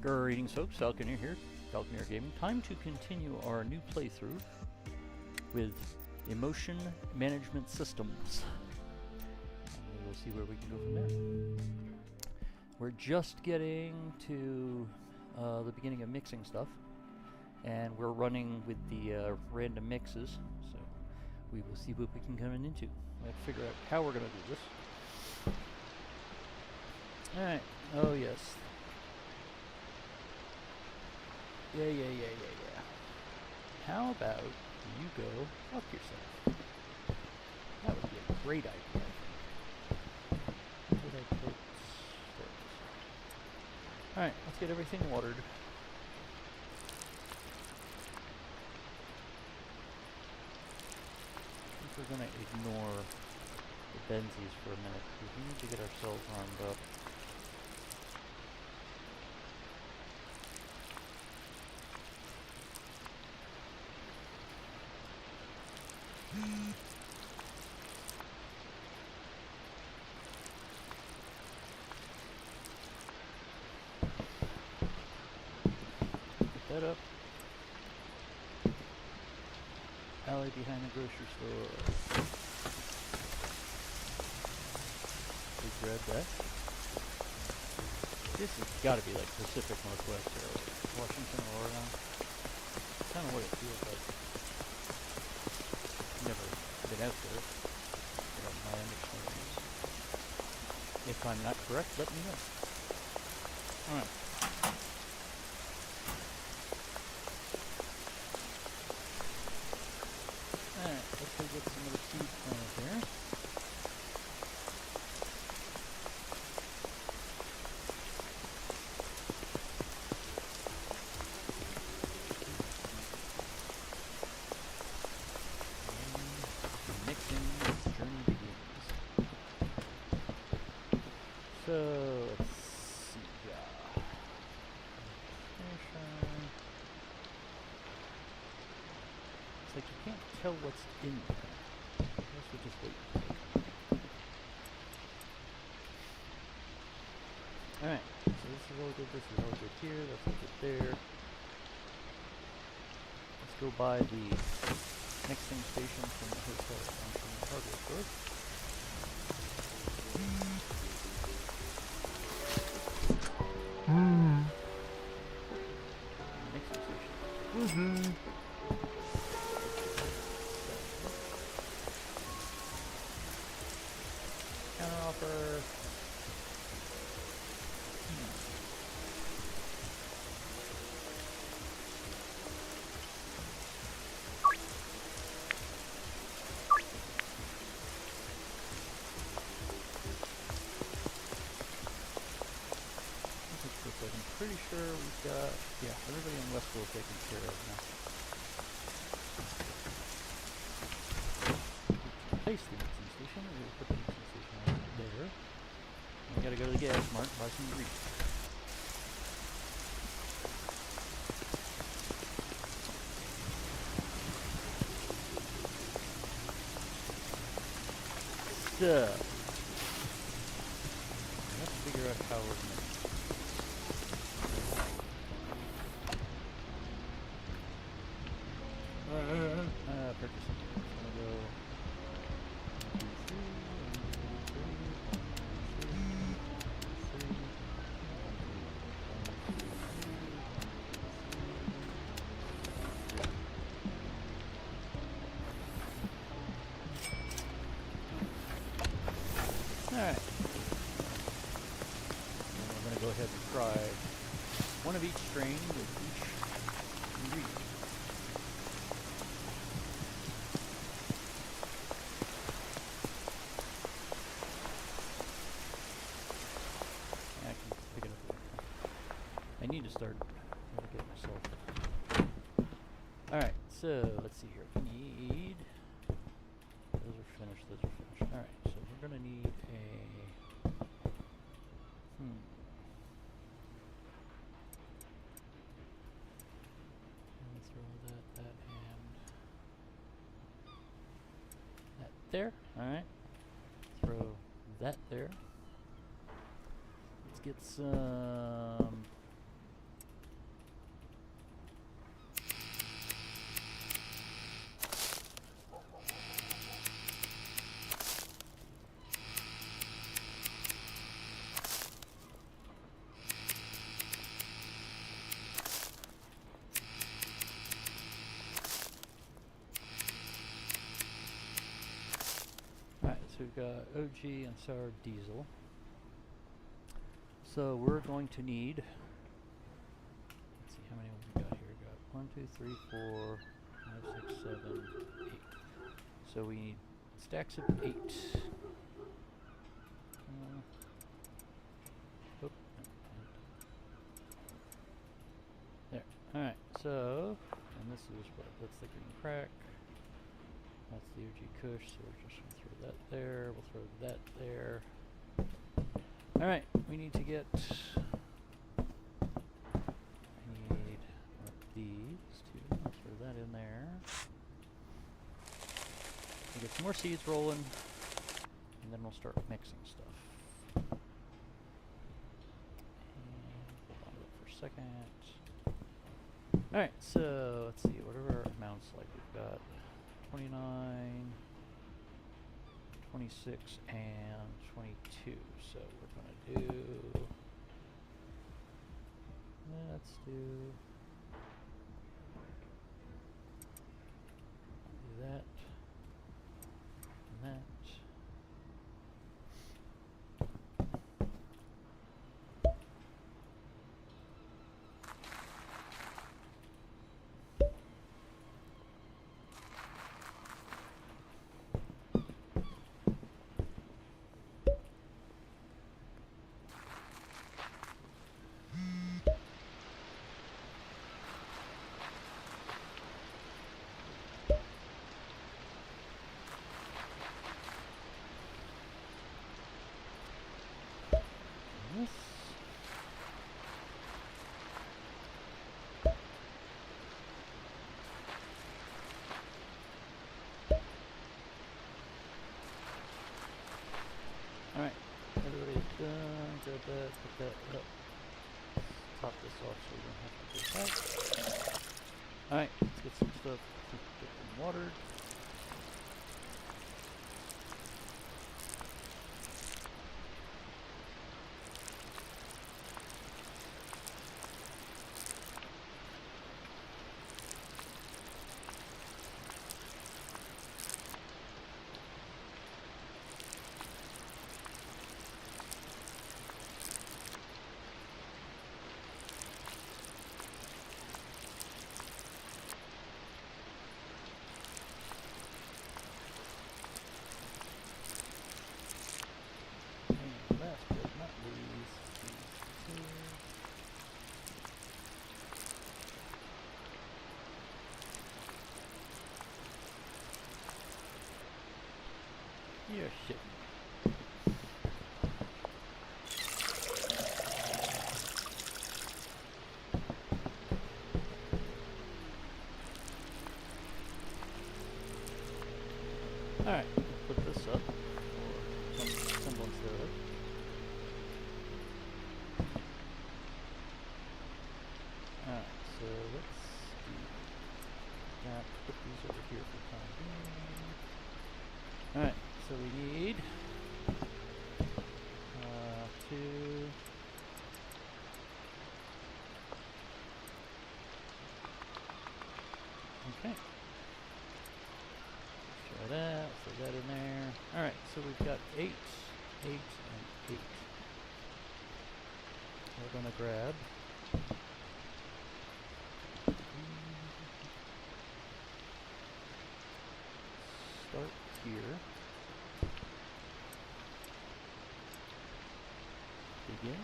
Greetings folks, Falconeer here, Falconeer Gaming. Time to continue our new playthrough with Emotion Management Systems. And we'll see where we can go from there. We're just getting to the beginning of mixing stuff, and we're running with the random mixes, so we will see what we can come into. We have to figure out how we're going to do this. Alright, oh yes. Yeah. How about you go fuck yourself? That would be a great idea. Where did I put? There it is. Alright, let's get everything watered. I think we're gonna ignore the Benzies for a minute, because we need to get ourselves armed up. Get that up. Alley behind the grocery store. We grab that. This has got to be like Pacific Northwest or Washington or Oregon. That's kind of what it feels like. Never been out there. But my understanding is. If I'm not correct, let me know. Alright. Alright, let's go get some of the seeds planted here. And mixing journey begins. So, let's see. It's like you can't tell what's in there. I guess we'll just wait. Alright, so this is all good, this is all good here, that's all good there. Let's go by the mixing station from the hotel and from the hardware store. Mixing station. Counter offer. I'm pretty sure we've got, yeah, everybody in Westville taken care of now. Place the mixing station, we'll put the mixing station right there. We gotta go to the gas mart and buy some grease. So, let's figure out how we're gonna purchasing. So I'm gonna go 1, 2, 3, 1, 2, 3, 1, 2, 3. Alright. And we're gonna go ahead and try one of each strain with each ingredient. I need to start trying to get myself. Alright, so let's see here. We need. Those are finished, those are finished. Alright, so we're gonna need a. Let me throw that and that there. Alright. Throw that there. Let's get some so we've got OG and sour diesel. So we're going to need, let's see how many we got here. We got 1, 2, 3, 4, 5, 6, 7, 8. So we need stacks of 8. Oh, there. Alright, so, and this is what? That's the green crack. That's the OG Kush, so we're just going to throw that there. We'll throw that there. Alright, we need to get, I need these two. I'll throw that in there. We'll get some more seeds rolling, and then we'll start mixing stuff. And hold on to that for a second. Alright, so let's see, what are our amounts like? We've got 29, 26, and 22. So we're going to do, let's do that and that. This. Alright, everybody's done. Grab that, put that up. Top this off so we don't have to do that. Alright, let's get some stuff, get them watered. Last but not least, these two. You're shitting. Alright, put this up for some semblance thereof. Alright, so let's do that. Put these over here for time being. Alright, so we need 2. Okay. Try that, throw that in there. Alright, so we've got 8, 8, and 8. We're going to grab start here. Begin.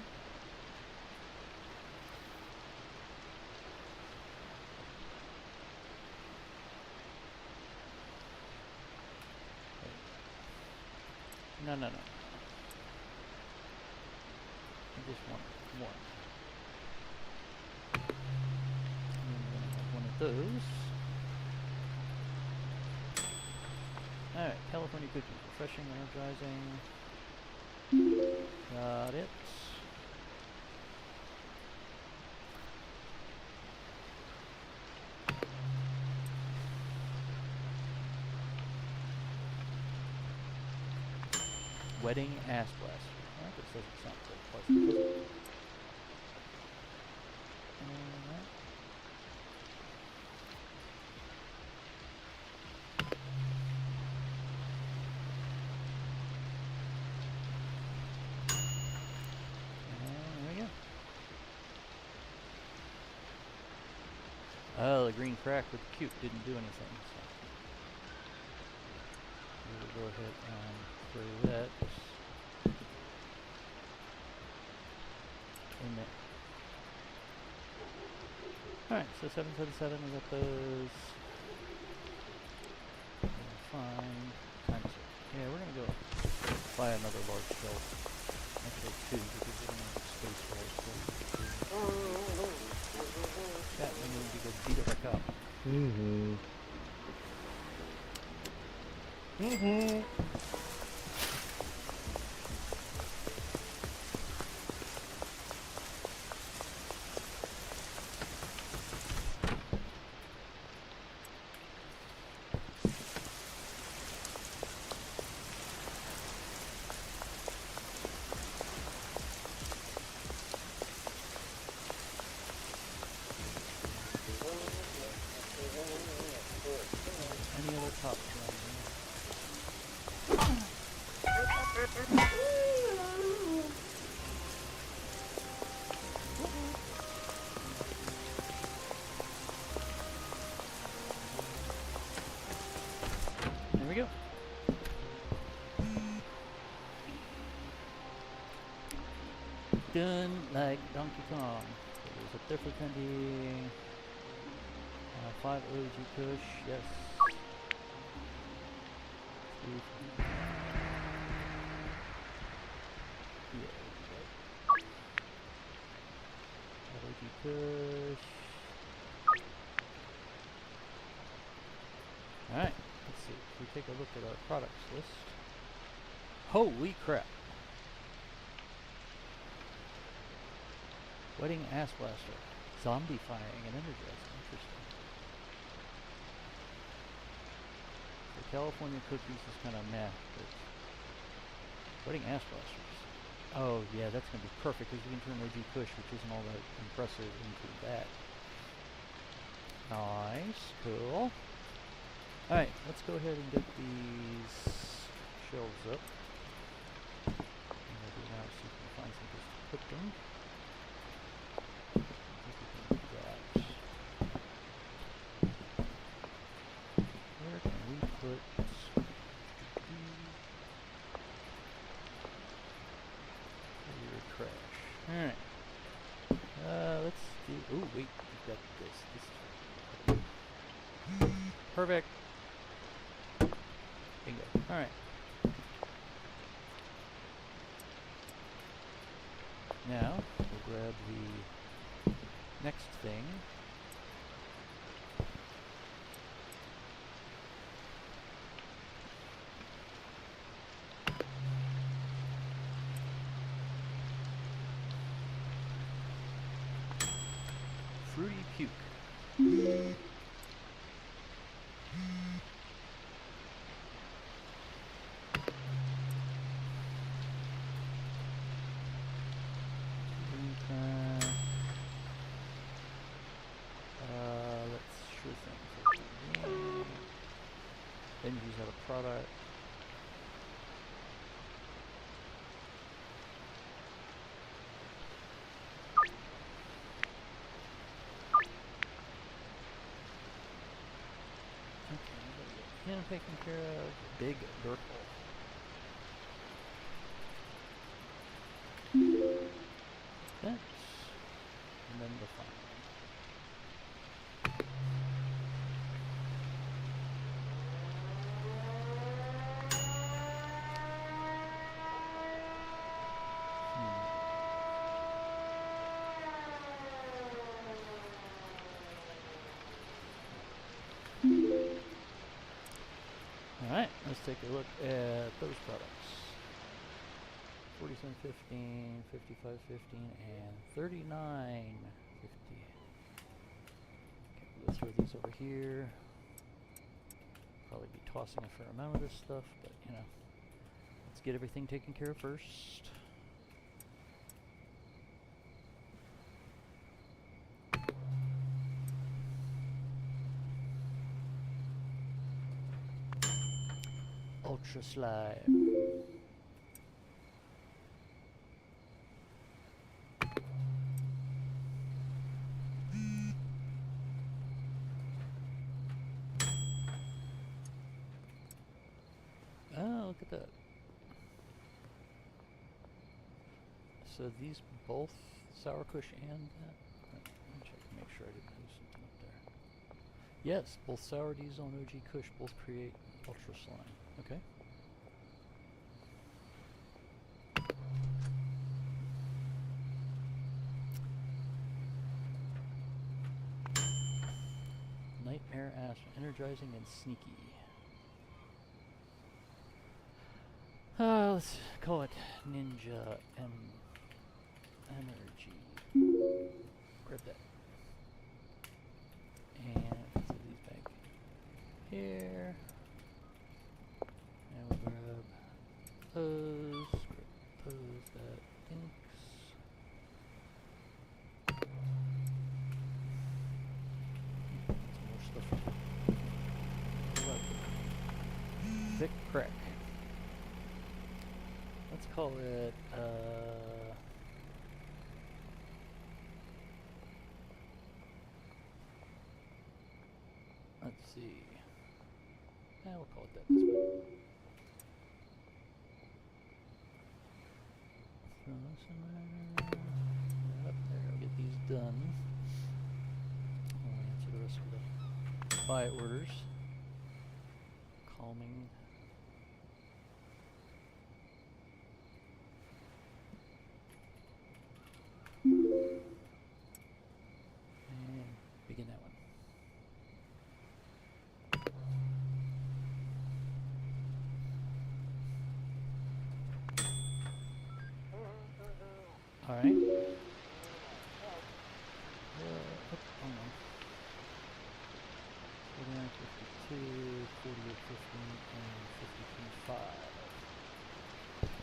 No. I just want one. And I'm going to have one of those. Alright, California cookies. Refreshing, energizing. Got it. Wedding ass blaster. Alright, this doesn't sound so pleasant, does it? Oh, the green crack with the cube didn't do anything. So we will go ahead and throw that in there. Alright, so 777 is at those. Fine. Times it. Yeah, we're gonna go buy another large shelf. Actually, two, because we don't have space for it. That we need to go beat up a cop. Any other cops around here? There we go. Done like Donkey Kong. So there's up there for pending. 5 OG Kush, yes. 3 yeah, OG Kush. Alright, let's see. If we take a look at our products list. Holy crap! Wedding Ass Blaster. Zombifying and energizing. Interesting. The California cookies is kind of meh, but Wedding Ass Blasters. Oh yeah, that's going to be perfect because we can turn OG Kush, which isn't all that impressive, into that. Nice, cool. Alright, let's go ahead and get these shelves up. And we'll do now see if we can find some place to put them. Where can we put your trash? Alright. Let's do. Oh, wait. We've got this. Perfect. Bingo. Alright. Now, we'll grab the next thing. Fruity Puke. Let's sure things. Benji's have a product. Him taken care of. Big Durkle. Bench. And then the final. Alright, let's take a look at those products. 47.15, 55.15, and 39.50. Okay, we'll throw these over here. Probably be tossing a fair amount of this stuff, but you know, let's get everything taken care of first. Ultra Slime. at that. So these both Sour Kush and that? Let me check to make sure I didn't lose something up there. Yes, both Sour Diesel and OG Kush both create Ultra Slime. Okay. Nightmare Ash, energizing and sneaky. Let's call it Ninja Energy. Grab that. And let's put these back here. And we'll grab those. Grab those, that inks. Some more stuff. Thick crack. Let's call it, let's see. We'll call it that this way. Throw this in there. Up there. I'll get these done. I'll answer the rest of the buy orders. Calming. And begin that one. All right. Hold on. 49, 52, 48, 15, and 52, 5.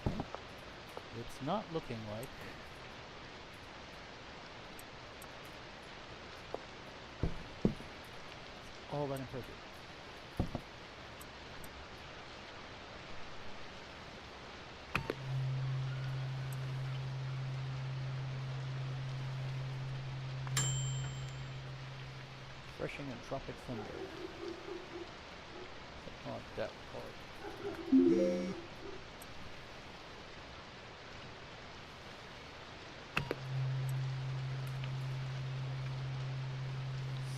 Okay. It's not looking like all that impressive. Refreshing and Tropic Thunder. Something like that, we'll call it.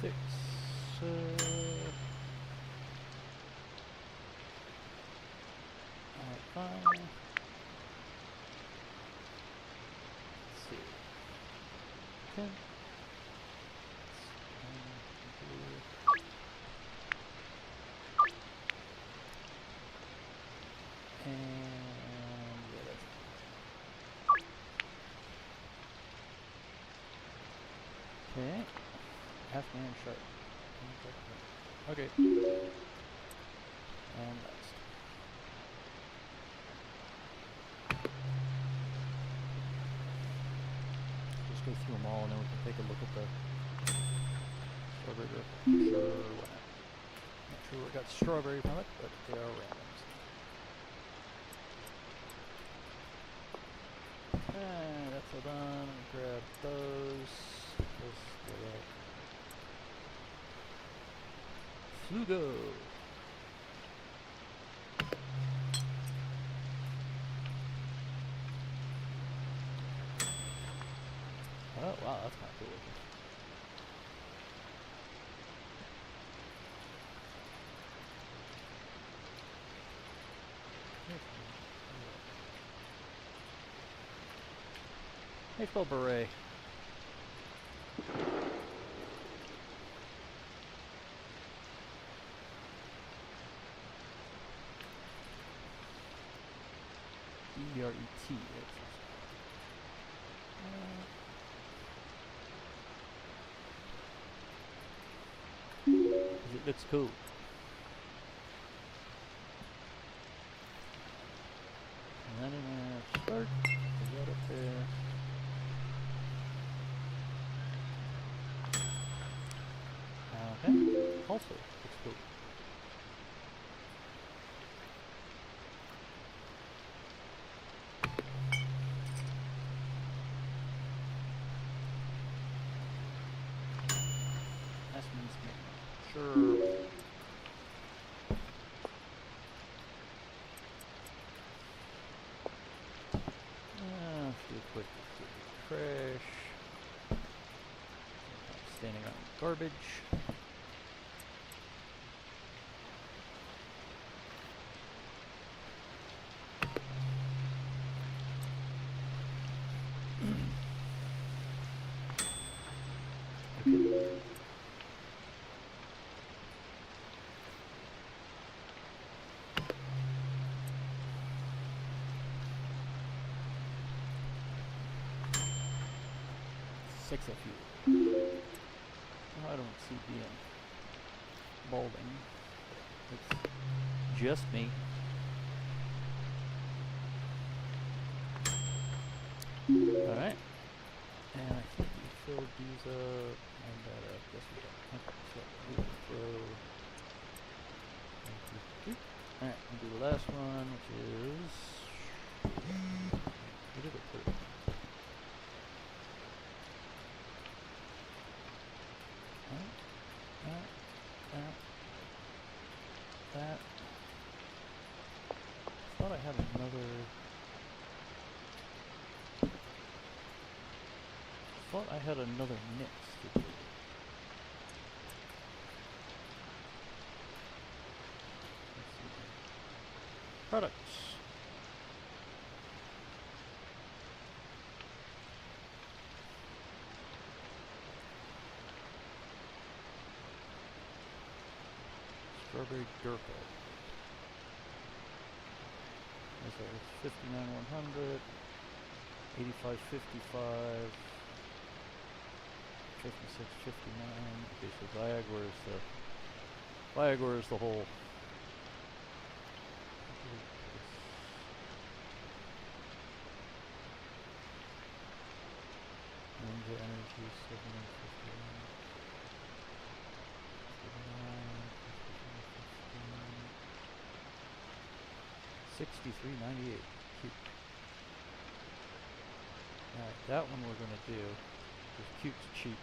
Six. Fine. Let's see. 10. Okay. Half man sharp. Okay. And next. Just go through them all and then we can take a look at the strawberry drip. Not sure what got strawberry from it, but they are randoms. And that's all done. Grab those. Flugo. Oh wow, that's kind of cool looking. Baseball beret. E-R-E-T. It looks cool. And then I'm gonna start. Put that up there. Okay. Also, looks cool. Sure. garbage. Okay. 6 of you. Oh, I don't see being balding. It's just me. Alright. And I think we filled these up and that up. Yes, we did. Okay, so we will throw. Alright, we'll do the last one, which is. Where did it put it? That. I thought I had another. Thought I had another mix to do. Let's see. Products. Strawberry Durka. It's 59,100, 85.55, 56.59. Okay, so Viagra is the whole. Ninja Energy 751. 63.98. Cute. Alright, that one we're gonna do. Because cute's cheap.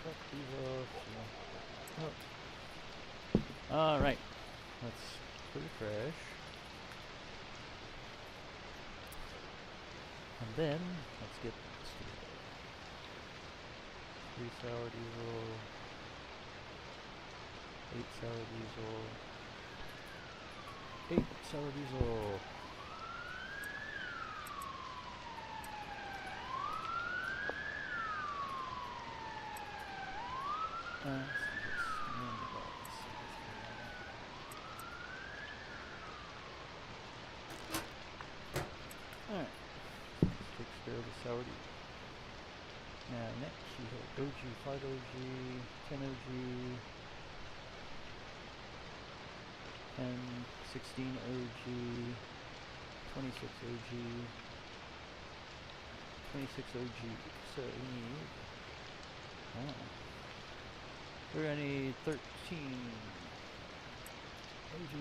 Cut these off. Oh. Alright. Let's put a trash. And then, let's get this together. 3 sour diesel, 8 sour diesel, 8 sour diesel. Alright. Takes care of the sour diesel. Now next you have OG, 5 OG, 10 OG, 10, 16 OG, 26 OG, 26 OG. So we need, we're gonna need 13 OG.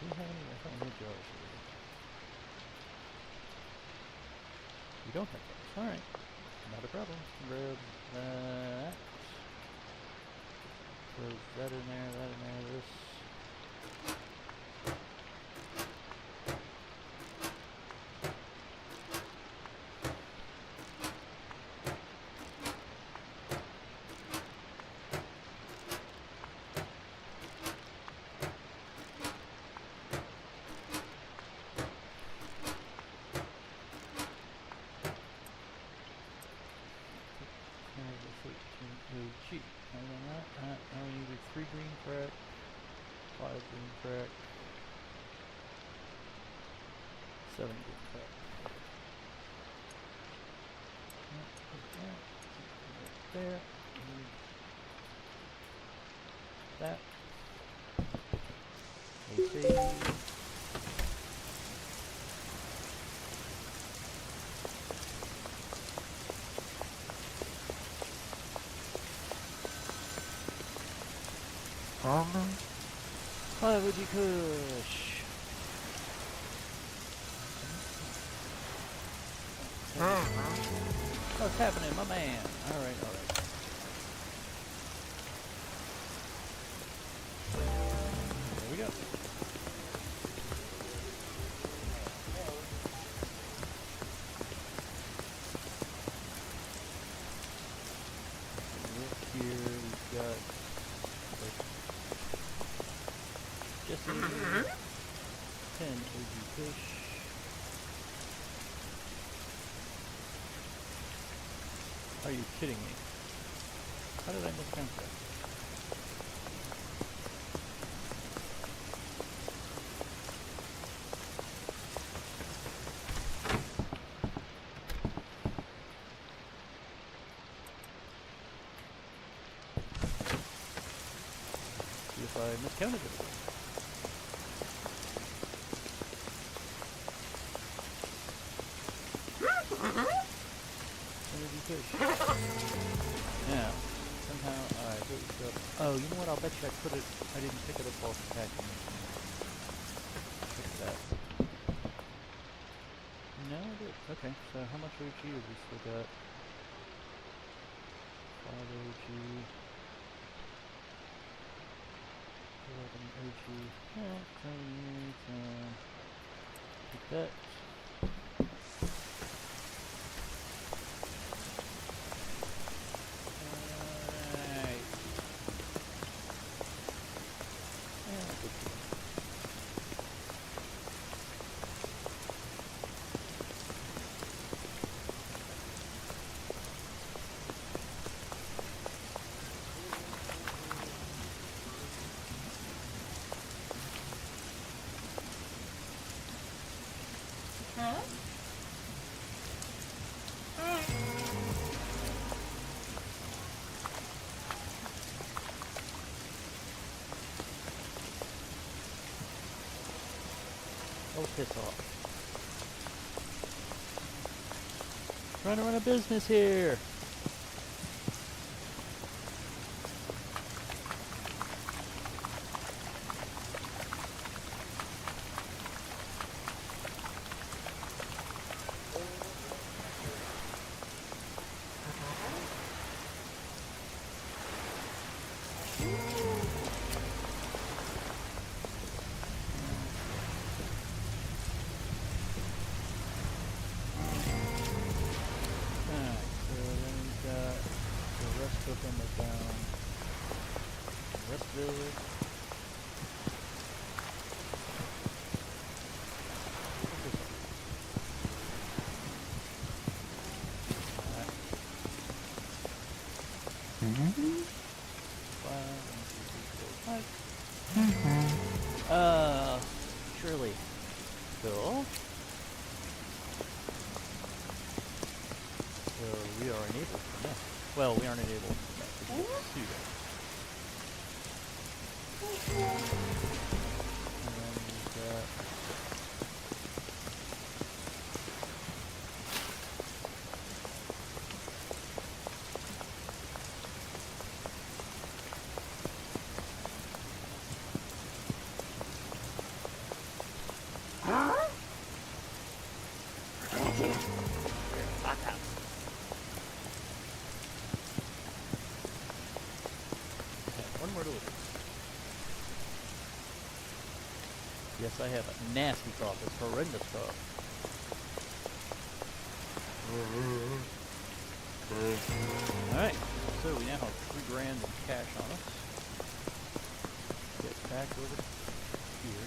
Do we have any? I thought we had jars here. We don't have jars. Alright. Not a problem. Grab that. Throw that in there, this. Now we need 3 green crack, 5 green crack, 7 green crack. There. That. AC. Hi, Woody Kush. What's happening, my man? Alright. here. We've got Jesse, 10 OG fish. Are you kidding me? How did I miscount that? See if I miscounted it. Fish. Yeah. Somehow, alright, here we go. Oh, you know what? I'll bet you I didn't pick it up off the packing machine. Look at that. No, I did. Okay, so how much OG have we still got? 5 OG. 11 OG. Alright, so take that. Oh, piss off. Trying to run a business here. Surely. Cool. So we are enabled to nest. Well, we aren't enabled to nest. We can see that. And then we've got one more to look at. Yes, I have a nasty cough. It's horrendous cough. Alright, so we now have $3 grand in cash on us. Get back over here.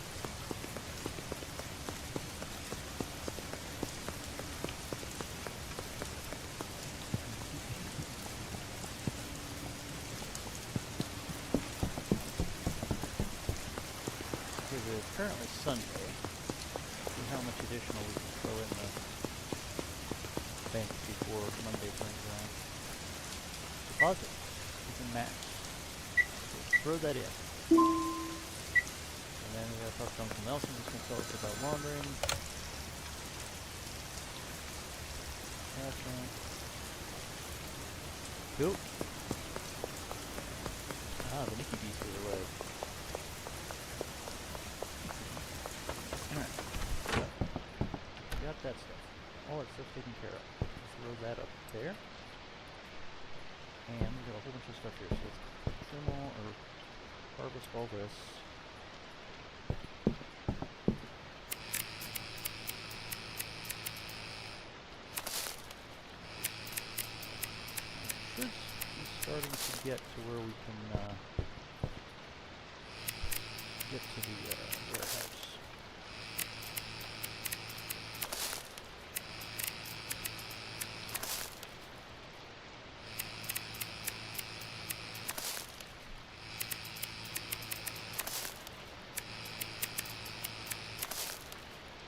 It's currently Sunday. See how much additional we can throw in the bank before Monday turns around. Deposit. You can max. So throw that in. And then we gotta talk to Uncle Nelson, who's gonna tell us about laundering. Cash in. Cool. Ah, the Mickey Beast is away. Alright. So, got that stuff. All that stuff taken care of. Let's throw that up there. And we got a whole bunch of stuff here. So let's trim all or harvest all this. Should be starting to get to where we can get to the warehouse.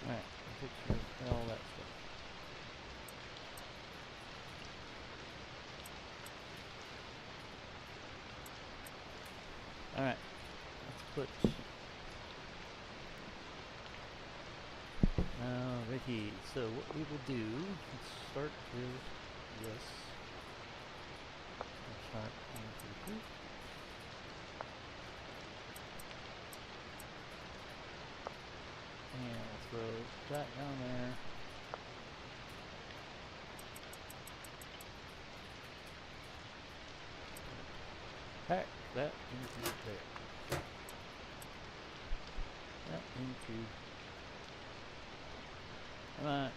Alright, take care of all that stuff. Alright, let's put... Alrighty, so what we will do, let's start with this. Let's start on the group. And we'll throw that down there. Pack that into there. That into... Come on.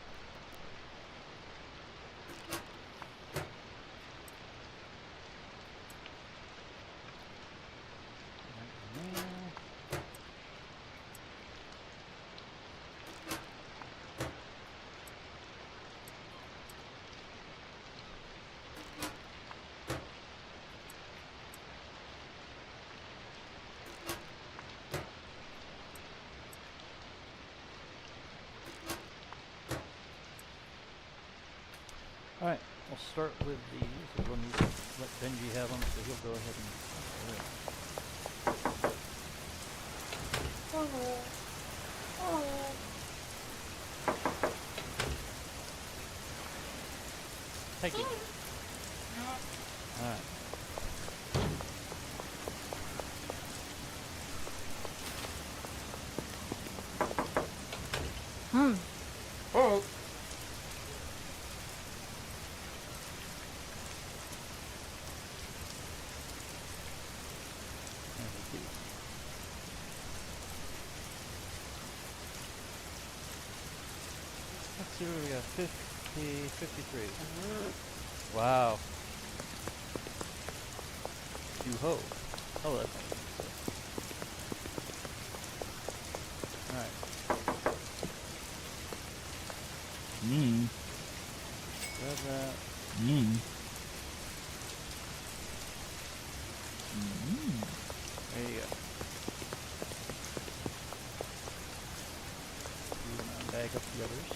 Alright, we'll start with these. We'll let Benji have them, so he'll go ahead and... Thank you. Alright. Oh. Let's see what we got. 53. Wow. Yoo-ho. Oh, that's nice. Alright. Grab that. There you go. Bag up the others.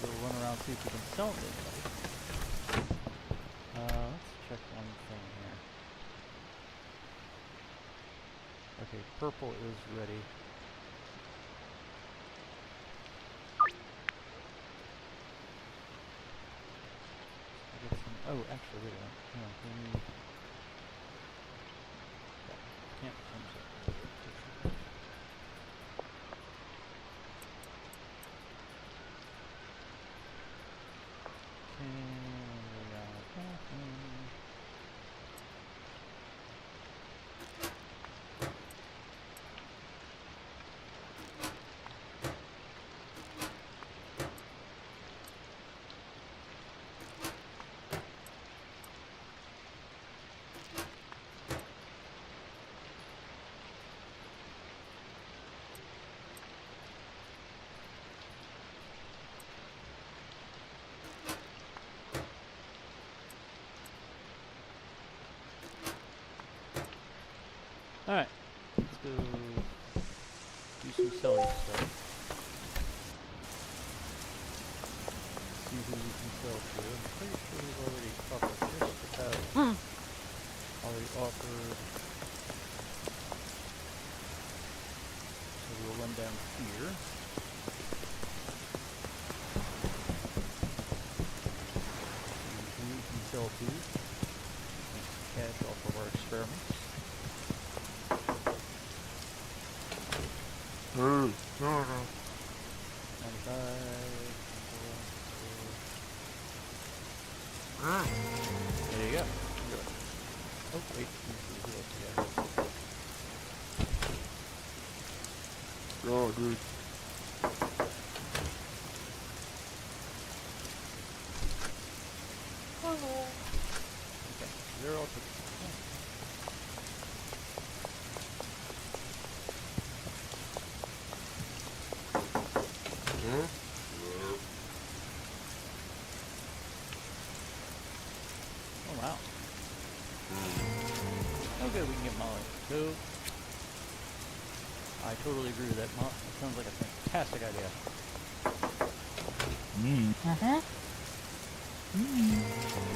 We'll run around, see if we can sell it to anybody. Let's check one thing here. Okay, purple is ready. Get some, oh, actually, wait a minute. No, we need... Can't change that. Alright, let's go do some selling stuff. See who we can sell to. I'm pretty sure we've already talked just about already offered. So we'll run down here. See who we can sell to. Make some cash off of our experiments. No. 95. There you go. Oh, wait. Let me see who else we got. Oh, dude. relative. Hmm? Oh wow. Okay, we can get Molly. Go. I totally agree with that. That sounds like a fantastic idea.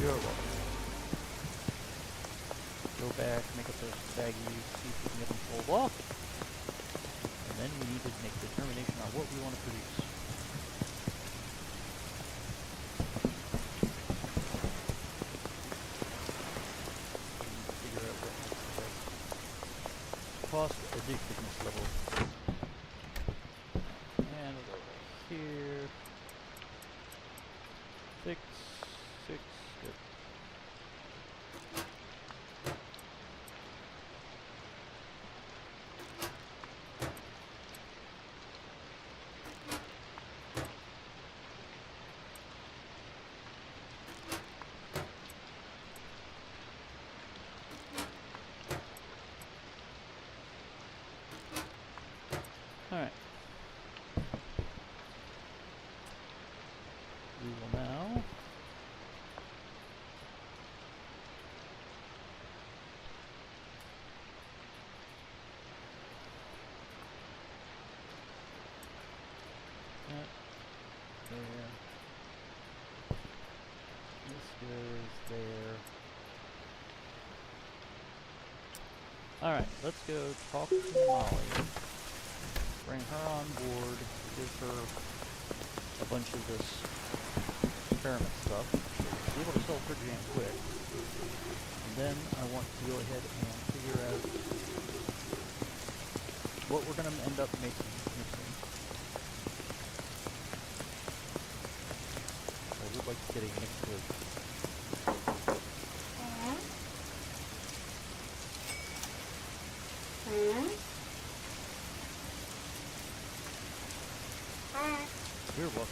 You're welcome. Go back, make up those baggies, see if we can get them pulled off. And then we need to make a determination on what we want to produce. Figure out what makes the best cost addictiveness level. And we'll go right here. 6, 6, good. Alright. We will now that there. This goes there. Alright, let's go talk to Molly. Bring her on board, give her a bunch of this experiment stuff. Be able to sell pretty damn quick. And then I want to go ahead and figure out what we're going to end up mixing. I would like to get a mix with You're welcome.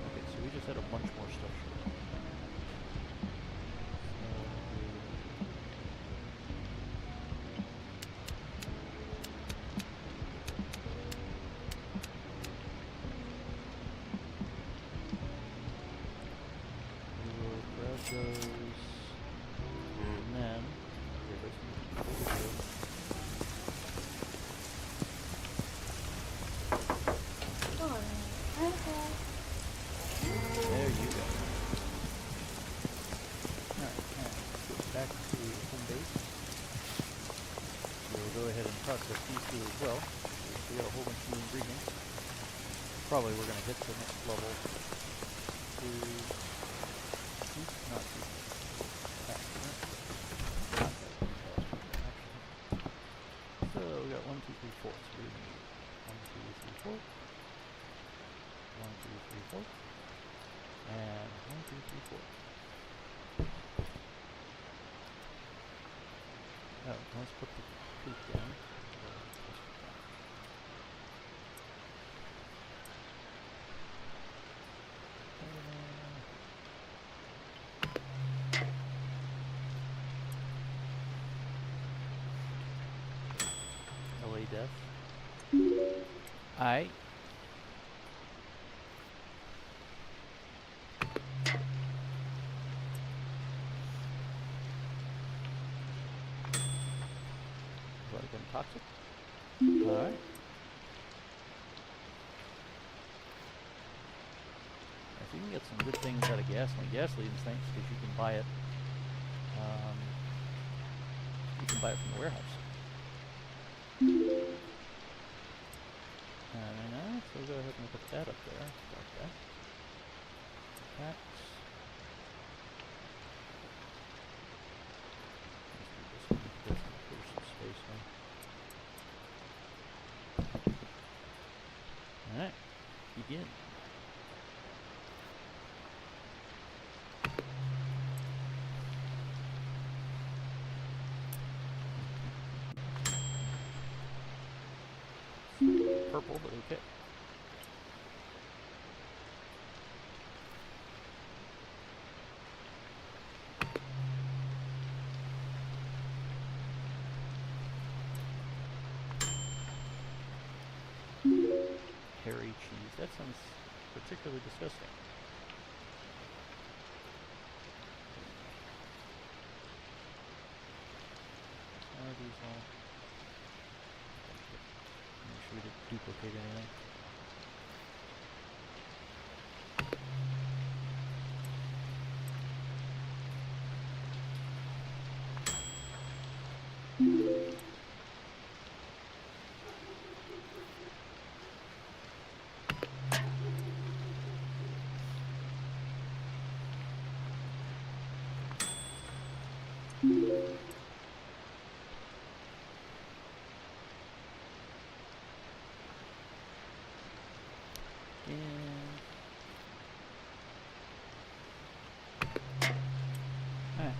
Okay, so we just had a bunch more stuff. Those, and then there you go. Alright, now switch back to home base. We'll go ahead and process these two as well. We got a whole bunch of new ingredients. Probably we're going to hit the next level. Not too accident. So we got 1, 2, 3, 4. So we need 1, 2, 3, 4. 1, 2, 3, 4. And 1, 2, 3, 4. Oh, let's put the poop down. LA Death. Aight. Toxic. Alright. If you can get some good things out of gasoline's thanks because you can buy it. You can buy it from the warehouse. So we'll go ahead and put that up there. Start that. That's. Let's do this one. Clear some space here. begin. Purple, but okay. Hairy cheese. That sounds particularly disgusting. Are these all? Make sure we didn't duplicate anything. Alright.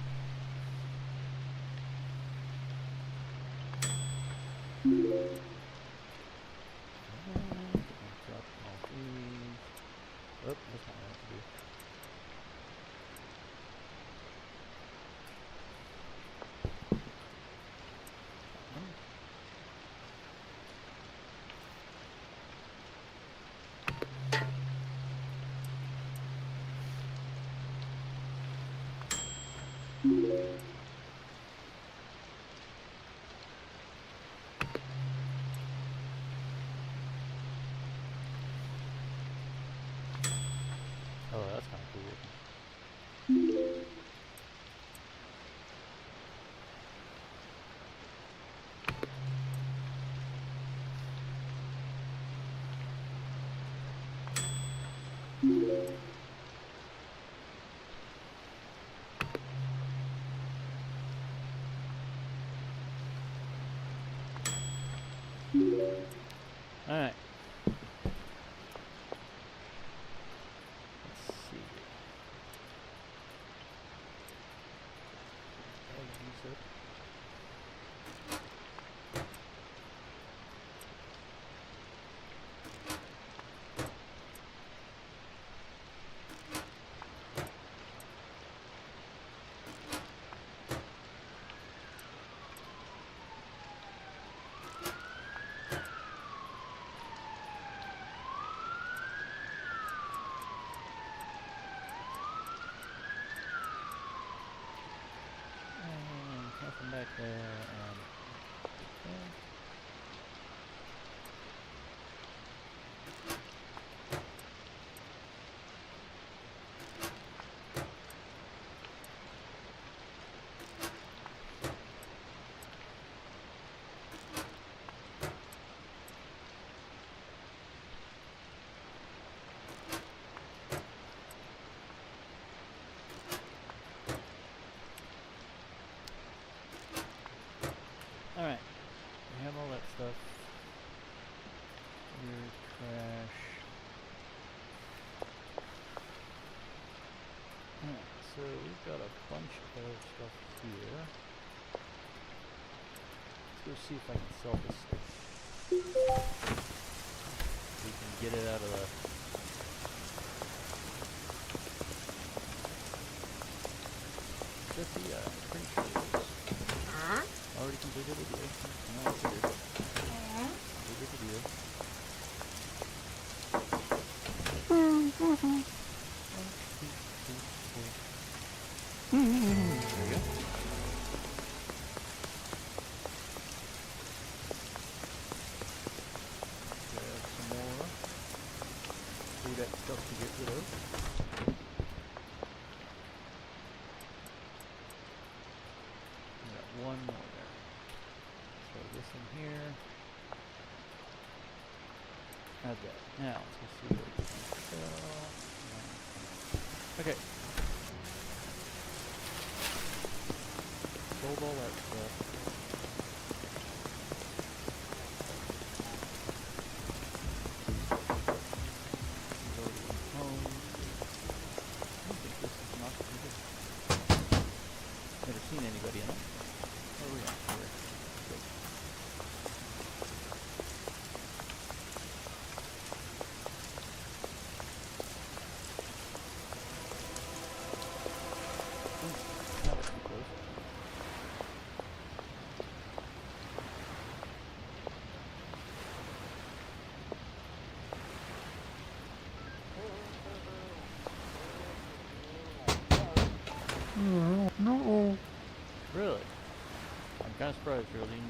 Drop all these. Oh, that's not what I have to do. Oh, that's kind of cool looking. Alright. Let's see. Use it. Nothing back there, and okay. Alright, we have all that stuff. Weird trash. Alright, so we've got a bunch of stuff here. Let's go see if I can sell this stuff. We can get it out of the... Just the, pretty sure it is. Already completed the deal. No, I figured. Completed the deal. There you go. Grab some more. Do that stuff to get rid of. We got one more there. Throw this in here. Add that. Now, let's go see what we can sell. Okay. Sold all that stuff. kind of surprised, Geraldine.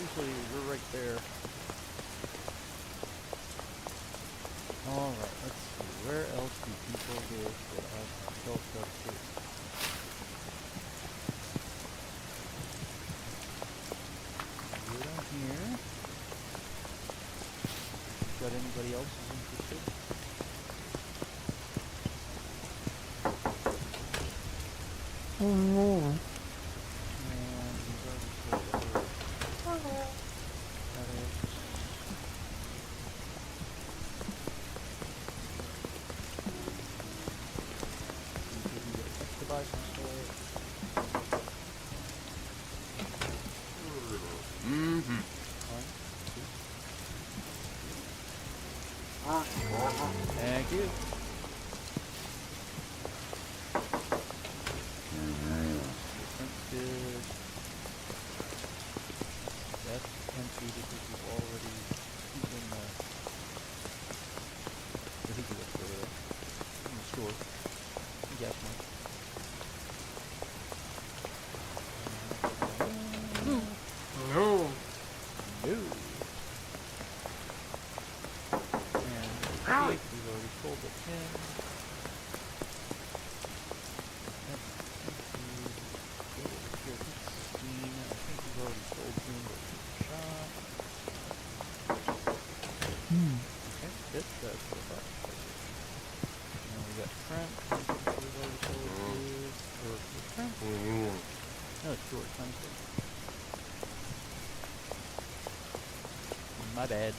Usually you're right there. Alright, let's see. Where else do people live that I've built up to? Go down here. Got anybody else who's interested? Oh no. And we've already sold our attics. To buy some stuff. Mm-hmm. Thank you. Print's good. That's empty because we've already eaten the heater that's over there in the store. Gas money. No. No. And we've already sold the 10. That's empty. Go over here. Steam. I think we've already sold Green Shop. Okay, good. That's what I thought. And then we got Trent. We've already sold his. Or is Trent? No, it's George. My mistake. My bad.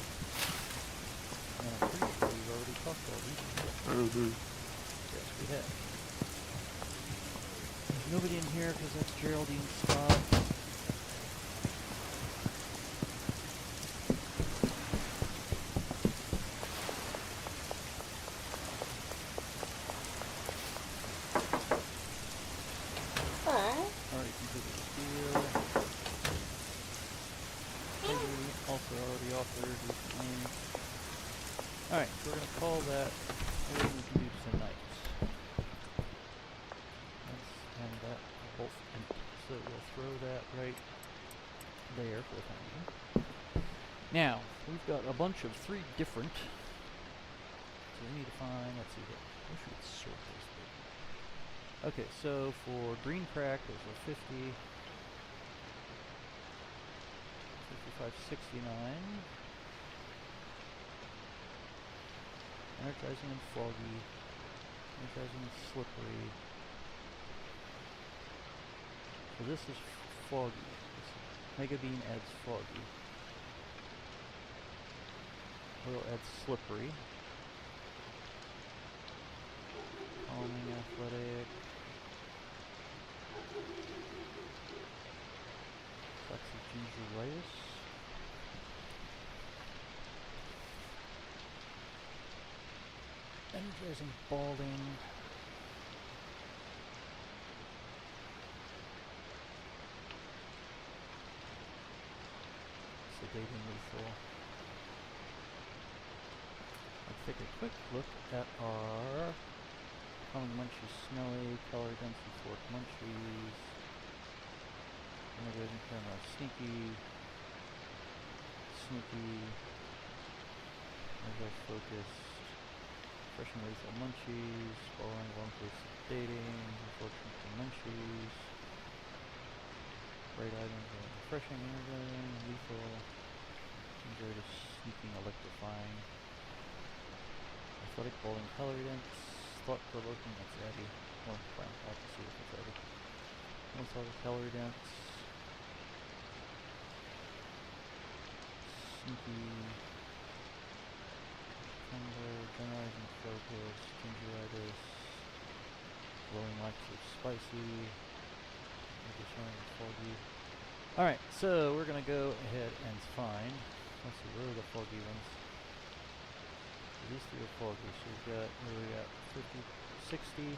And I'm pretty sure we've already talked about these. Yes, we have. There's nobody in here because that's Geraldine's spot. Already completed steel. Also already offered recently. Alright, so we're going to call that what we can do tonight. And that both empty. So we'll throw that right there for the time being. Now, we've got a bunch of 3 different. So we need to find, let's see here. I wish we could sort this bit. Okay, so for green crack, those are 50. 55.69. Energizing and foggy. Energizing and slippery. So this is foggy. Mega Beam adds foggy. Oil adds slippery. Calming, athletic. Flexi gingeritis. Energizing balding. Sedating lethal. Let's take a quick look at our Calming Munchies Smelly, Calorie Density Fork Munchies. Energizing camera Sneaky. Energize focused. Refreshing lethal munchies, following long place sedating, unfortunate for munchies. Bright items are refreshing, energizing, lethal. Enjoy the sneaking, electrifying. Athletic, bowling, calorie dense, thought provoking, that's Abby. Oh, fine, I'll have to see if it's Abby. Athletic, calorie dense. Sneaky. Generalizing focus, gingeritis, glowing lights of spicy, foggy. Alright, so we're going to go ahead and find, let's see, where are the foggy ones? So these 3 are foggy, so we've got, where we got 50, 60,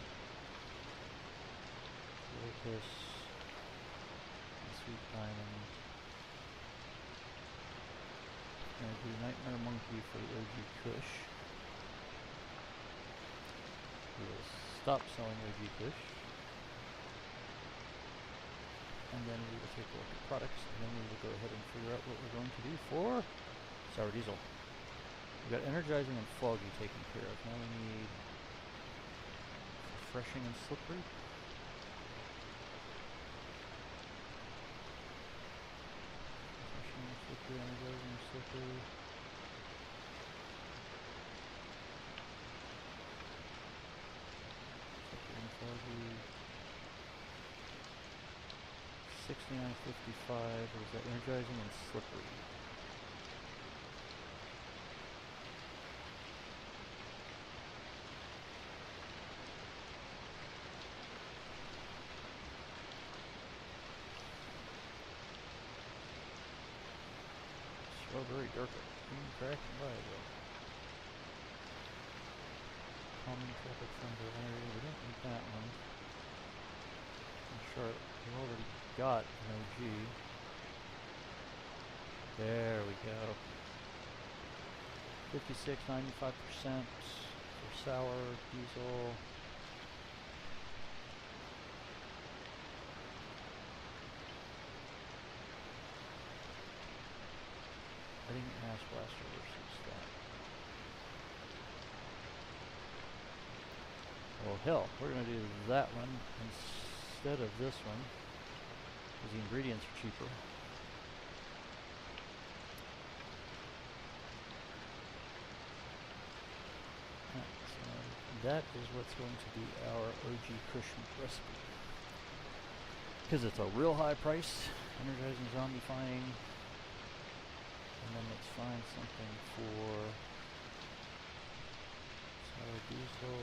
locus, and sweet diamond. Going to do Nightmare Monkey for the OG Kush. We will stop selling OG Kush. and then we will take a look at products, and then we will go ahead and figure out what we're going to do for sour diesel. We've got energizing and foggy taken care of. Now we need refreshing and slippery. Refreshing and slippery, energizing and slippery. Slippery and foggy. 69.55, or is that energizing and slippery? Strawberry darker, green crack and bio. Common tropic thunder energy, we don't need that one. And Charlotte, we already got an OG. There we go. 56, 95% for sour diesel. I didn't ask Blaster versus that. Well, hell, we're going to do that one instead of this one, because the ingredients are cheaper. So that is what's going to be our OG Christian recipe. Because it's a real high price, energizing, zombifying. And then let's find something for sour diesel.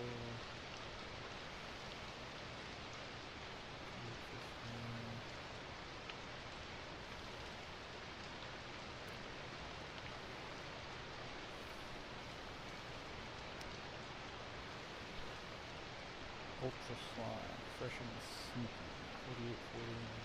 Ultra slime, fresh and sneaky. 4840.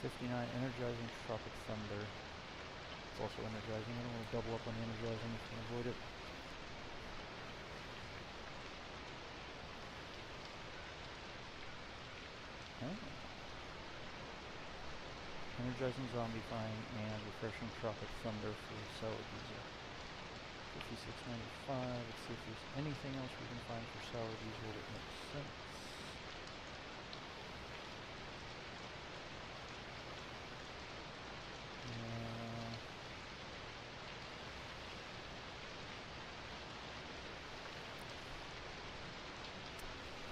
59, energizing tropic thunder. It's also energizing. I don't want to double up on the energizing if you can avoid it. Oh. Energizing, zombifying, and refreshing tropic thunder for sour diesel. 56.95. Let's see if there's anything else we can find for sour diesel that makes sense.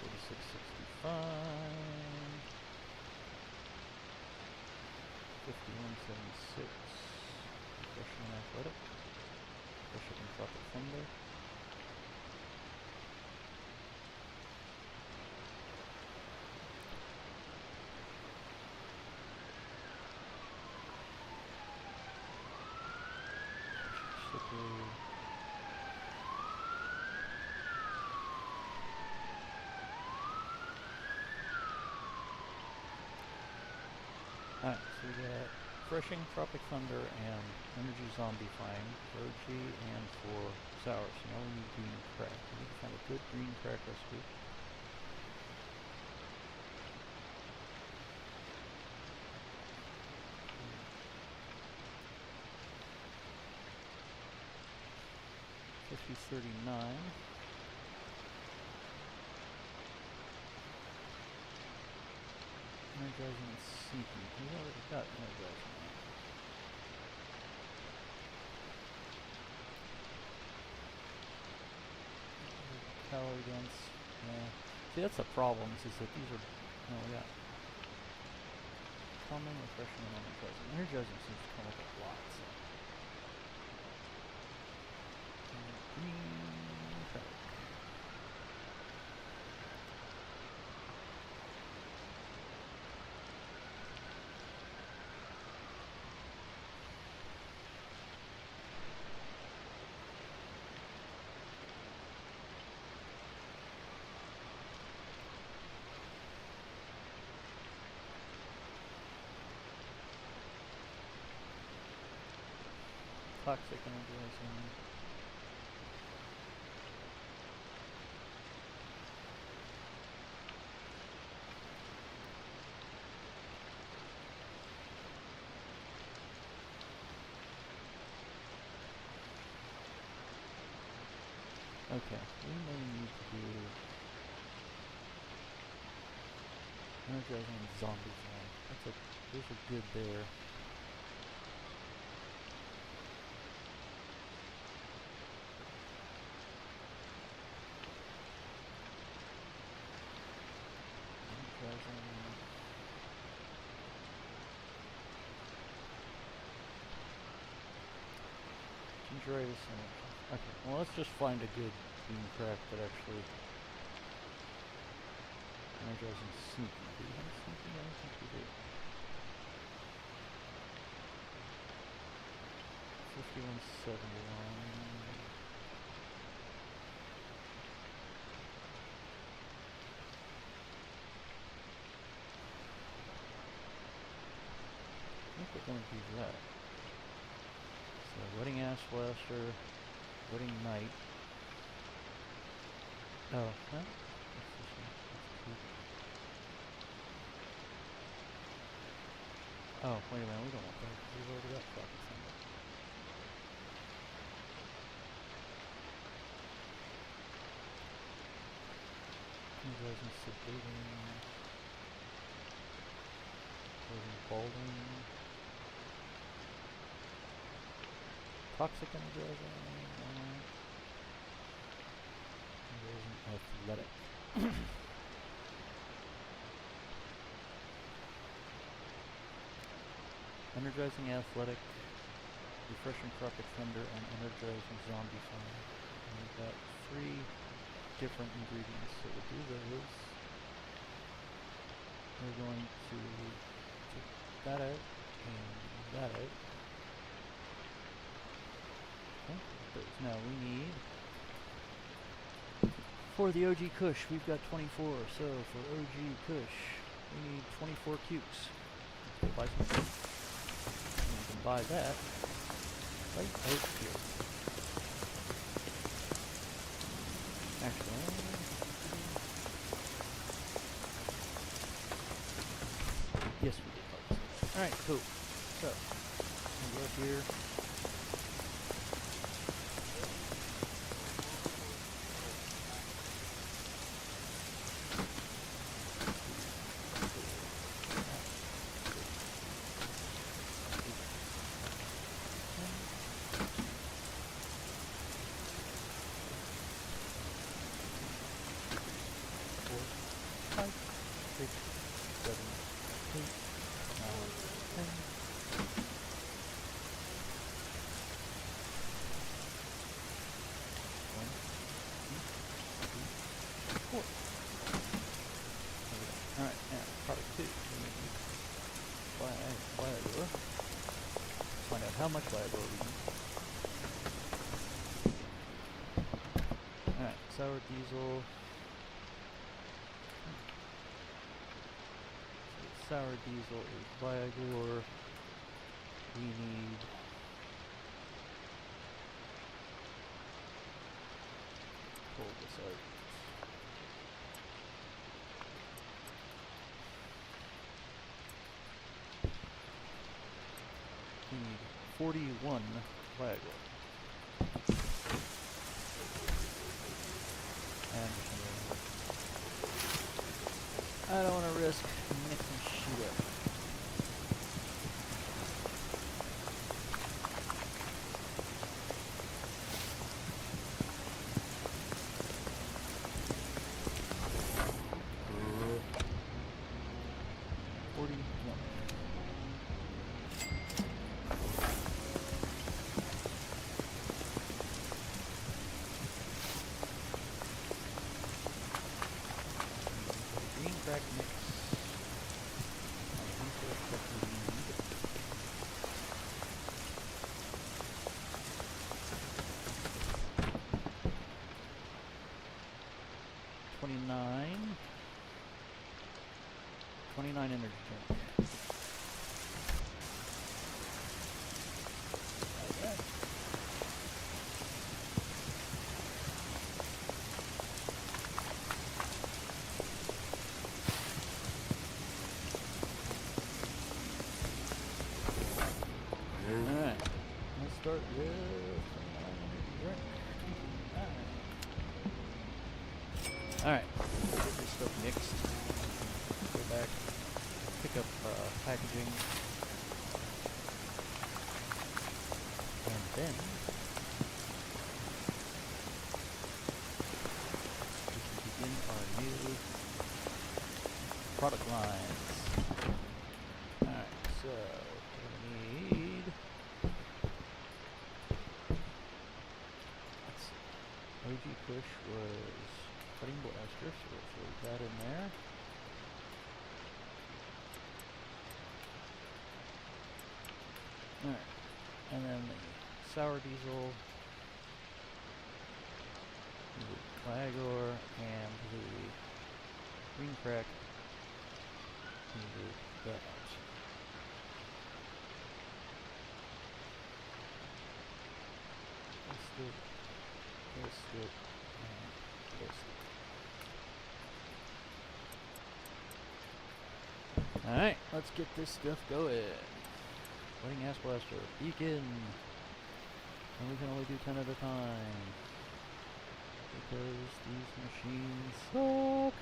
$46.65. 51.76. Refreshing and athletic. Refreshing and tropic thunder. Slippery. Alright, so we got refreshing, tropic thunder, and energy zombifying for OG and for sour. So now we need green crack. We need to find a good green crack recipe. $50.39. Energizing and seeking. We already got energizing. Calorie dense. Yeah. See, that's the problem, is that these are. No, we got calming, refreshing, and energizing. Energizing seems to come up a lot. So. Green crack. Toxic energizing. Okay, we may need to do energizing zombie farm. Those are good there. Gingeritis and okay, well let's just find a good bean craft that actually energizing sneaky. Do we have sneaky? I don't think we do. 5171. I think we're going to do that. So, Wedding Ass Blaster, Wedding Knight. Oh, huh? What's this one? That's cute. Oh, wait a minute, we don't want that because we've already got fucking something. Energizing Sedating. Energizing Balding. Toxic Energizing. Energizing Athletic. Energizing Athletic, Refreshing Tropic Thunder, and Energizing Zombie Farm. And we've got 3 different ingredients, so we'll do those. We're going to take that out and that out. Okay, those. Now we need, for the OG Kush, we've got 24, so for OG Kush, we need 24 cukes. Let's go buy some cukes. And we can buy that right out here. Actually, yes we did buy this. Alright, cool. So, we'll go up here. Alright, now part 2. We need Viagra. Find out how much Viagra we need. Alright, sour diesel. So sour diesel is Viagra. We need pull this out. We need 41 Viagra. I don't want to risk mixing shit up. Crack mix. I think that's what we need. $29 energy drink. Alright. Alright, let's start with $29 energy drink. $29. up packaging. And then we can begin our new product lines. Alright, so we're gonna need, let's see, OG Kush was cutting blaster, so we'll throw that in there. Alright, and then the sour diesel, the Coagor, and the green crack, and that. This, and this. Alright, let's get this stuff going. Lighting Ass Blaster, beacon, and we can only do 10 at a time, because these machines suck.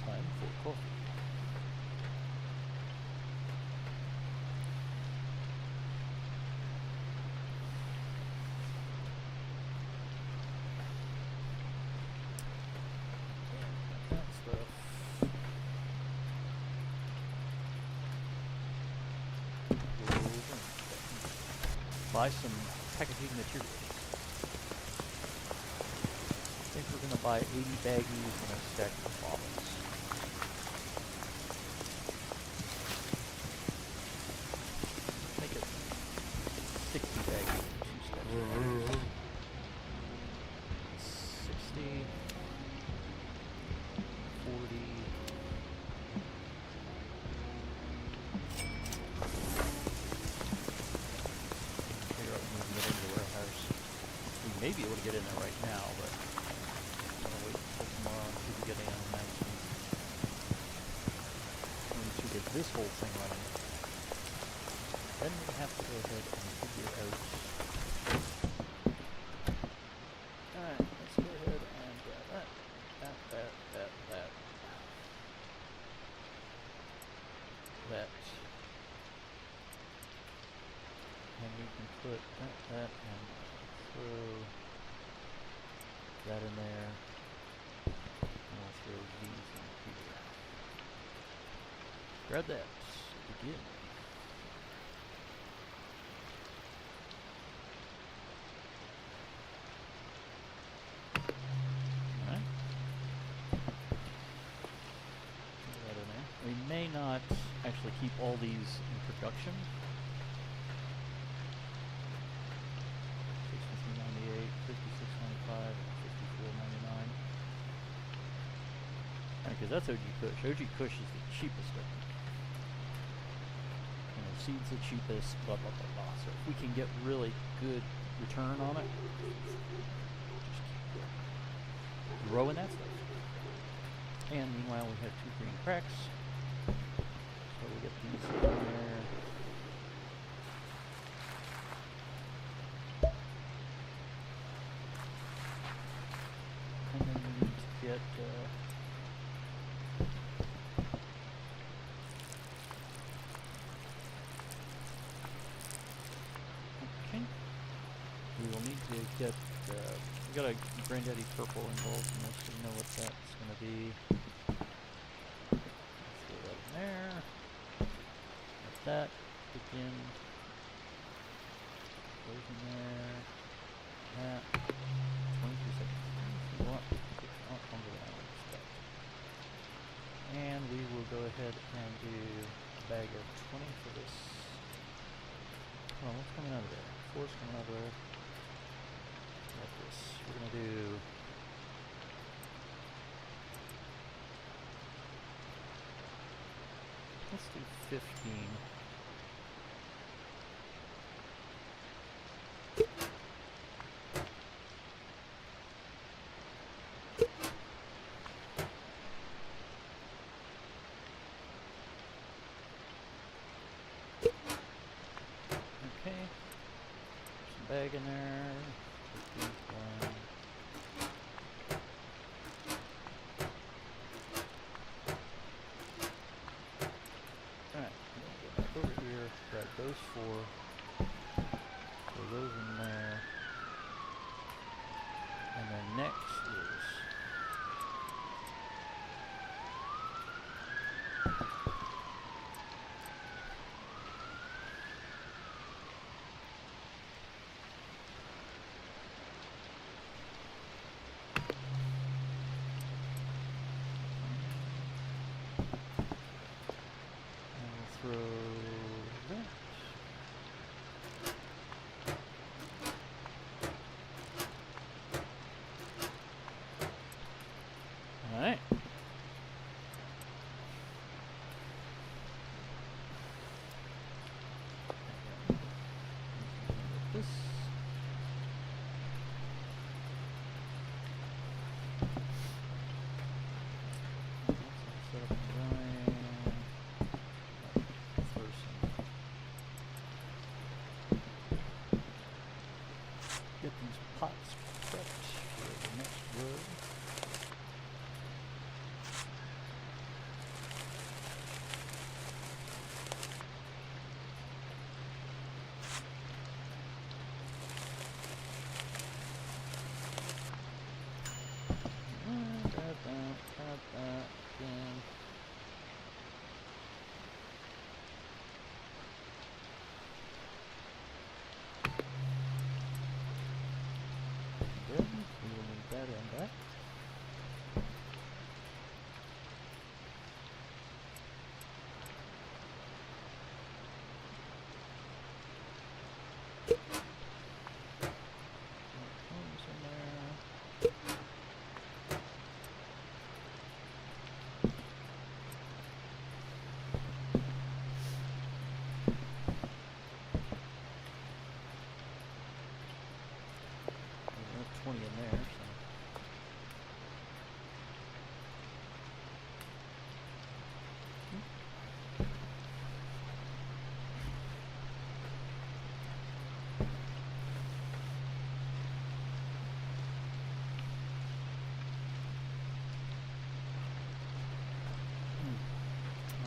Time for coffee. Buy some packaging materials. I think we're going to buy 80 baggies and a stack of bottles. Make it 60 baggies and 2 stacks of bottles. 60, 40, may be able to get in there right now, but I'm going to wait until tomorrow and see if we get any announcements. Once we get this whole thing running, then we have to go ahead and figure out. Alright, let's go ahead and that. And we can put that, and throw that in there, and we'll throw these in here. Grab that. Begin. Alright. Put that in there. We may not actually keep all these in production. 56.95 and 54.99. Because that's OG Kush. OG Kush is the cheapest of them. You know, seed's the cheapest, blah blah blah blah. So if we can get really good return on it, just keep growing that stuff. And meanwhile we have 2 green cracks. So we get these in there. And then we need to get okay. We will need to get we got a Granddaddy Purple involved in this, so you know what that's gonna be. Throw that in there. Let that begin. Goes in there. That. 22 seconds. And we will go ahead and do a bag of 20 for this. Oh, what's coming out of there? 4's coming out of there. Like this. We're going to do let's do 15. bag in there. Put these one. Alright, go back over here, grab those four, throw those in there, and then next is throw that. Alright. This. Set up and going. Throw some. Get these pots prepped for the next row. Grab that again. Good. We will need that and that. Those in there. There's 20 in there, so.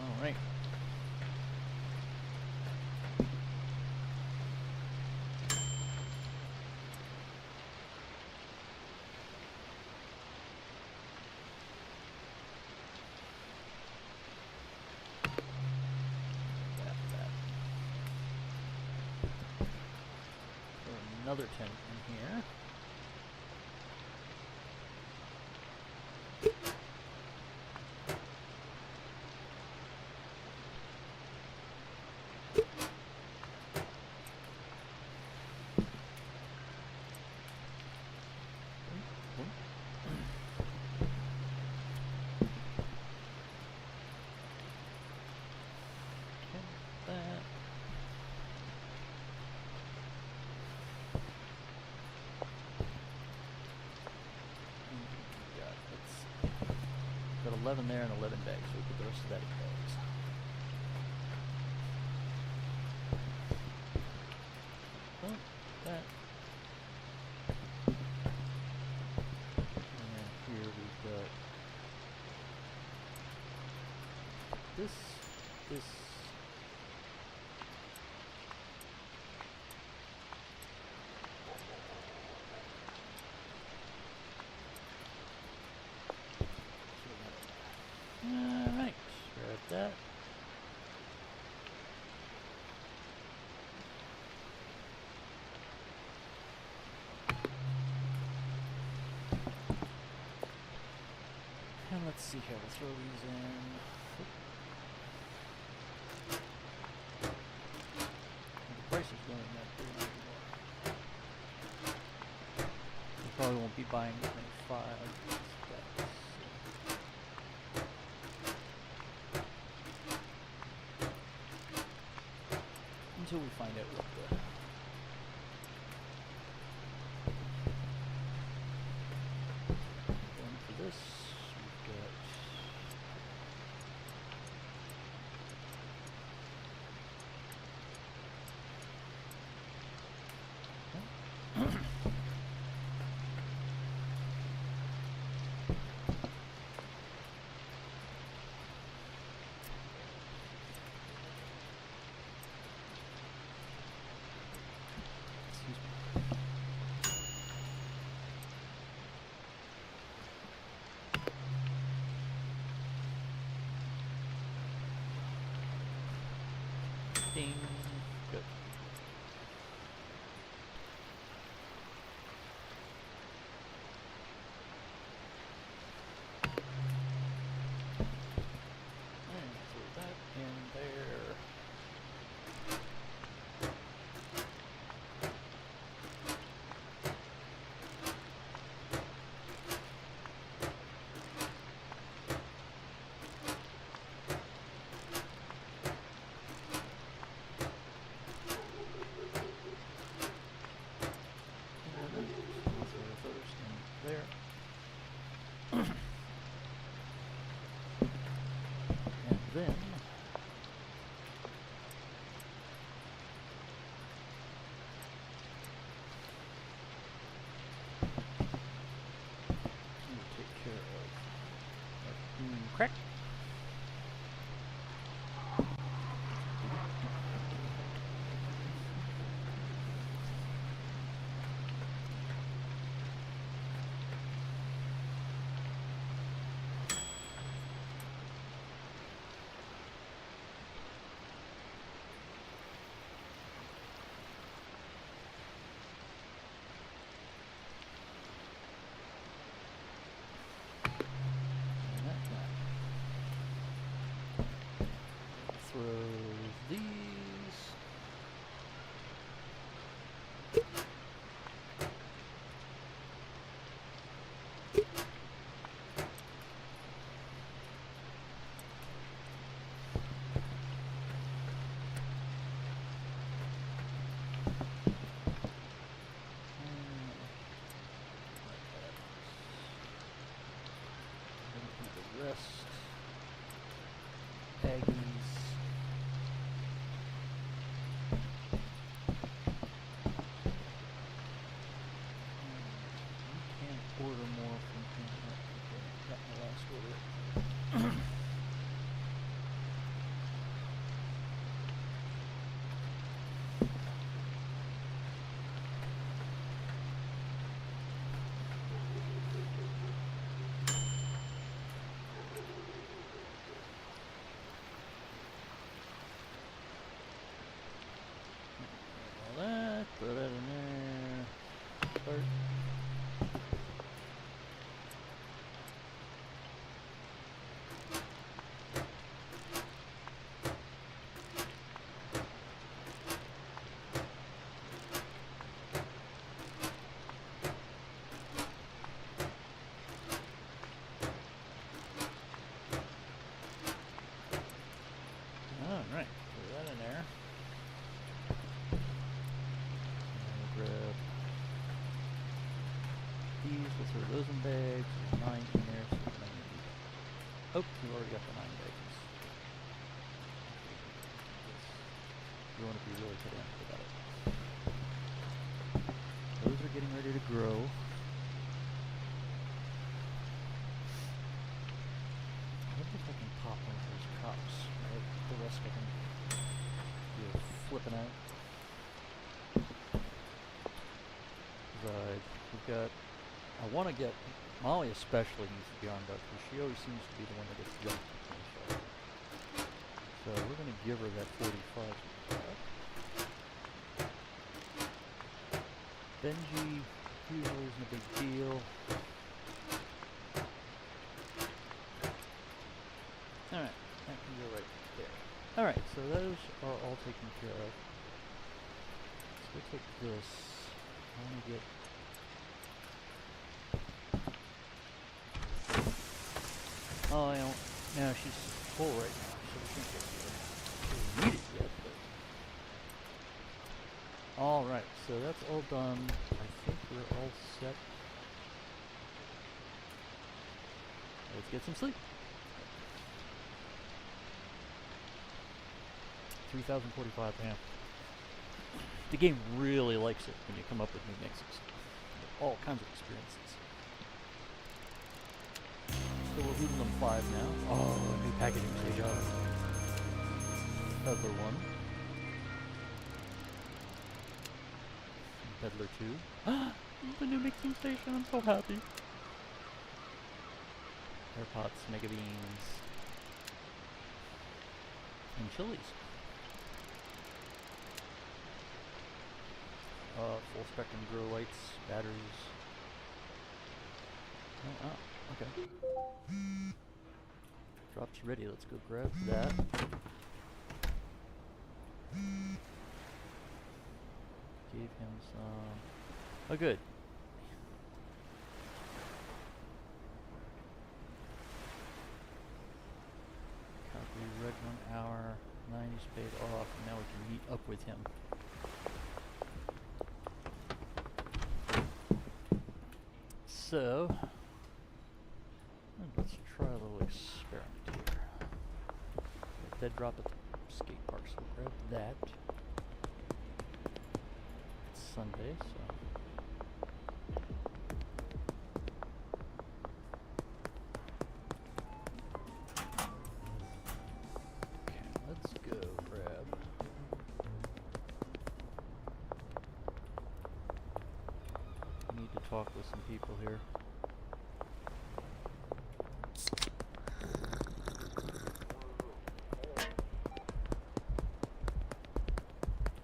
All right. Throw another tent in here. That. Got 11 there and 11 bags, so we put the rest of that in bags. Oh, that. And here we've got this. Alright, grab that. And let's see here, we'll throw these in. The price is going up pretty anymore. We probably won't be buying as many fives. Until we find out what the going for this, we've got Excuse me. Ding. Good. And throw that in there. And I'll throw those in there. And then we'll take care of crack. And that guy. Throw these. The rest. Aggies. You can order more from him. Okay, got my last order. All that, throw that in there. Start. Alright, throw that in there. Grab these, we'll throw those in bags. There's 9 in there, so we're gonna need. Oh, we already got the 9 bags. You want to be really pedantic about it. Those are getting ready to grow. I wonder if I can pop one of those cups. Right? The rest I can do flipping out. We've got. I want to get Molly especially needs to be armed up because she always seems to be the one that gets jumped at 25. So we're going to give her that 45. Benji usually isn't a big deal. Alright, that can go right there. Alright, so those are all taken care of. So we'll take this. I want to get. Oh, I don't. No, she's full right now, so we can't get to her. Need it yet, but. Alright, so that's all done. I think we're all set. Let's get some sleep. 3045 AM. The game really likes it when you come up with new mixes. All kinds of experiences. So we're Hoodlum 5 now. Oh, a new packaging station. Peddler 1. Peddler 2. The new mixing station, I'm so happy. AirPods, Mega Beans. And Chili's. Full spectrum grow lights, batteries. Oh, okay. Drops ready, let's go grab that. Gave him some. Oh, good. Copy red 1 hour, 90 paid off, and now we can meet up with him. So, let's try a little experiment here. Dead drop at the skate park, so we'll grab that. It's Sunday, so. Okay, let's go grab. Need to talk with some people here.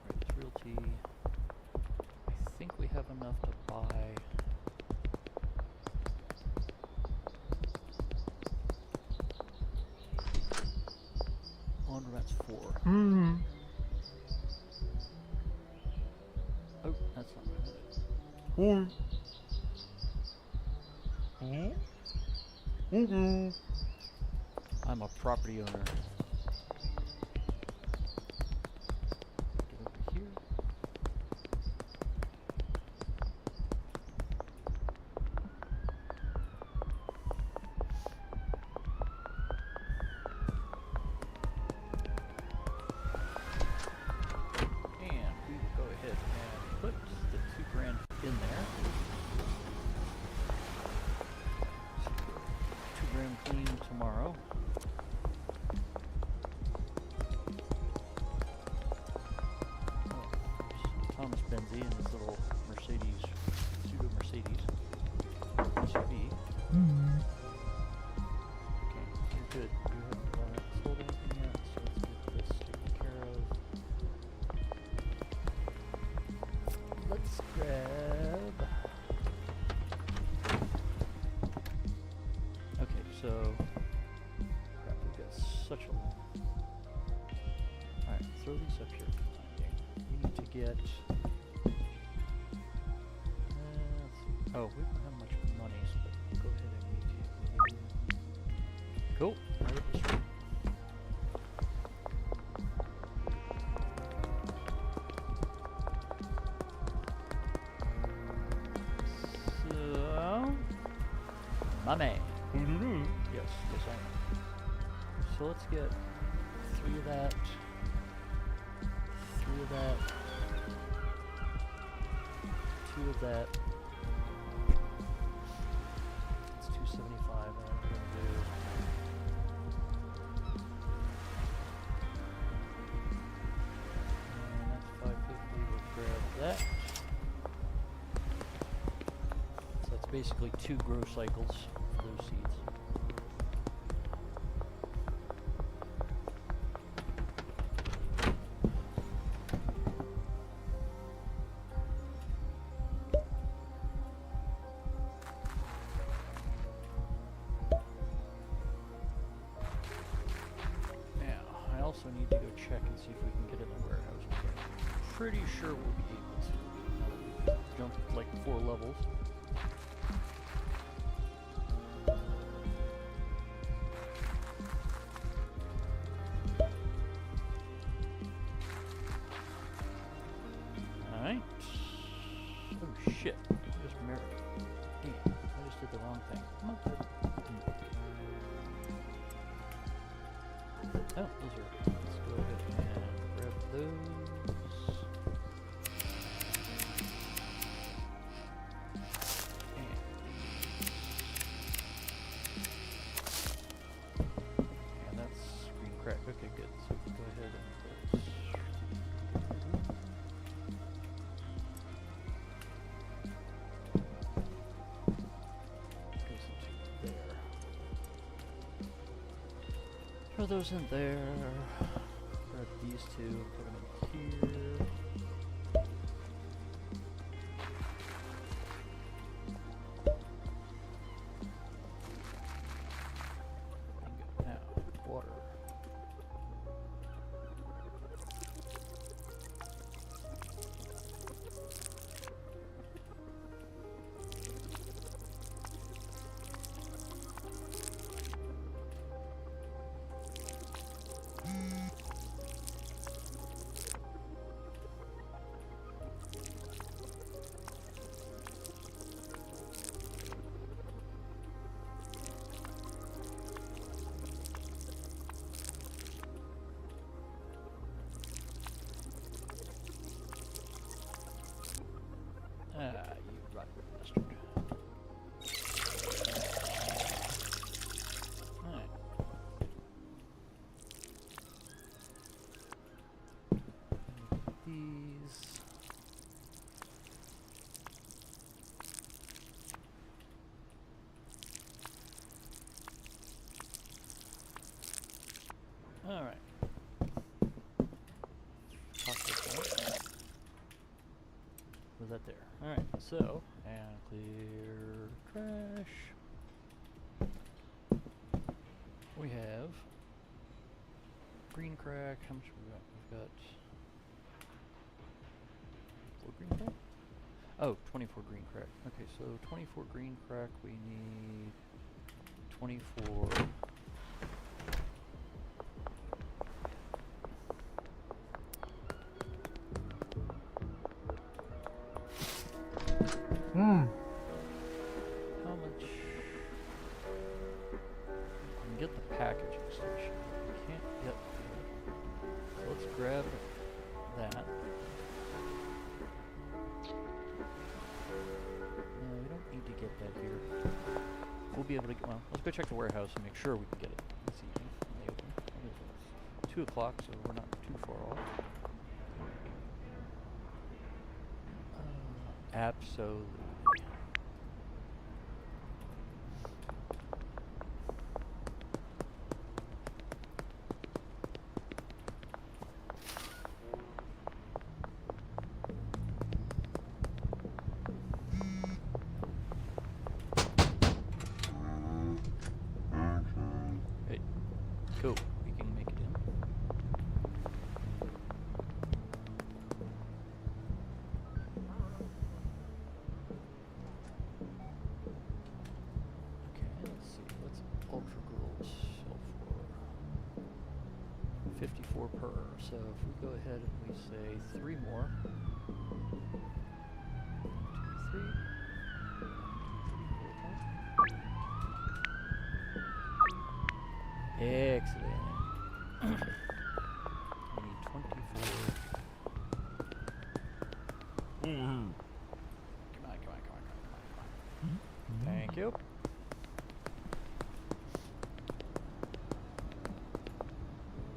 Right, Realty. I think we have enough to buy. Laundromat's 4. Oh, that's not right. I'm a property owner. Get over here. And we will go ahead and put the $2,000 in there. $2,000 clean tomorrow. Oh, Thomas Benzie and his little Mercedes, pseudo Mercedes SUV. Okay, you're good. You haven't sold anything yet, so let's get this taken care of. Let's grab. Okay, so crap, we've got such a long. Alright, throw these up here for the time being. We need to get. Let's see. Oh, we don't have much money, so we'll go ahead and meet you. Cool. Right up the street. So, my man. Yes, yes I am. So let's get 3 of that, 3 of that, 2 of that. It's 275. I'm gonna do. And that's 550. We'll grab that. So that's basically 2 grow cycles for those seeds. Also need to go check and see if we can get in the warehouse. I'm pretty sure we'll be able to. Now that we've jumped like 4 levels. Alright. Oh shit. I just married. Damn, I just did the wrong thing. I'm not good. Oh, those are. Let's go ahead and grab those. those in there. Grab these two, put them in here. Bingo. Now, water. Ah, you rotten bastard. Alright. These. Alright. Pop this out. Was that there? Alright, so, and clear trash. We have green crack. How much have we got? We've got 4 green crack? Oh, 24 green crack. Okay, so 24 green crack, we need 24. How much? We can get the packaging station. We can't get there. So let's grab that. No, we don't need to get that here. We'll be able to get, well, let's go check the warehouse and make sure we can get it this evening when they open. It's 2 o'clock, so we're not too far off. Absolutely. Hey, cool. We can make it in. Okay, let's see. What's Ultra Girl sell for? 54 per. So if we go ahead and we say 3 more. 1, 2, 3. 1, 2, 3, 4, 5. Excellent. We need 24. Come on. Thank you.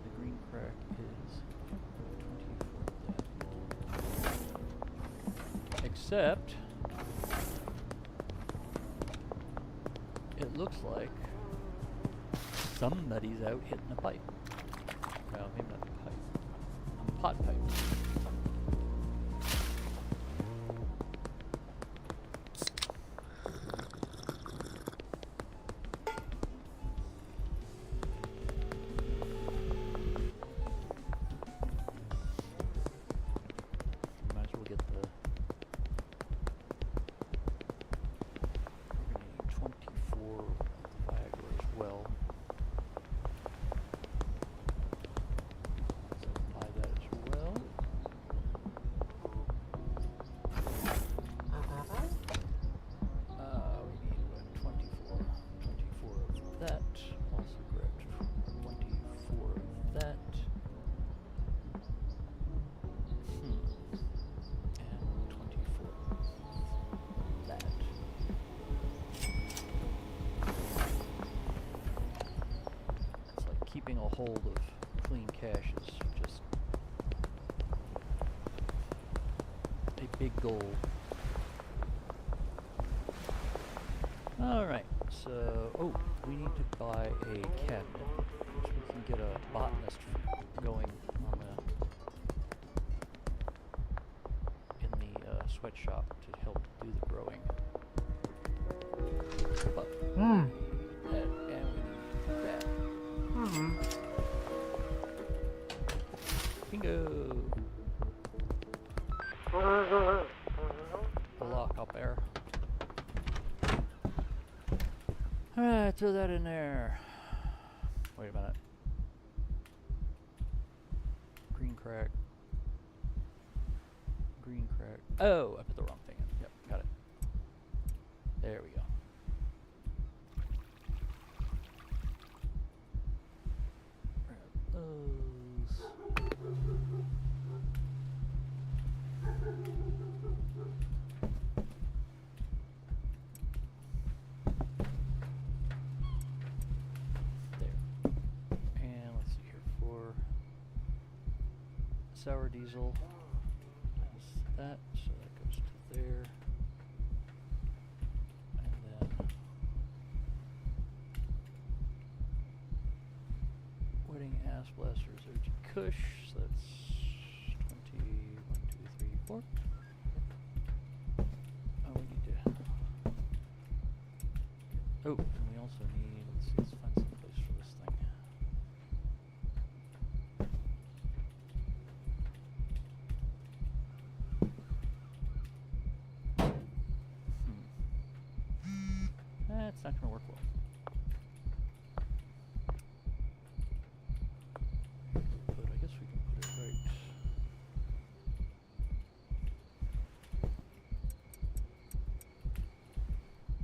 The green crack is 24. Except, it looks like somebody's out hitting a pipe. Well, maybe not a pipe. A pot pipe. Might as well get the. We're gonna need 24 of the Viagra as well. So buy that as well. We need what, 24. 24 of that. Also grabbed 24 of that. And 24 of that. It's like keeping a hold of clean cash is just a big goal. Alright, so, oh, we need to buy a cabinet, which we can and get a botanist going on in the sweatshop to help do the growing. But Hmm. that, and we need that. Hmm. Bingo! The lock up there. Alright, throw that in there. Wait a minute. Green crack. Green crack. Oh, I put the wrong thing in. Yep, got it. There we go. Grab those. There. And let's see here for sour diesel. That's that, so that goes to there. And then wedding ass blasters urgent kush, so that's 20, 1, 2, 3, 4. Oh, we need to. Oh, and we also need, let's see, let's find some place for this thing. That's not gonna work well. But I guess we can put it right.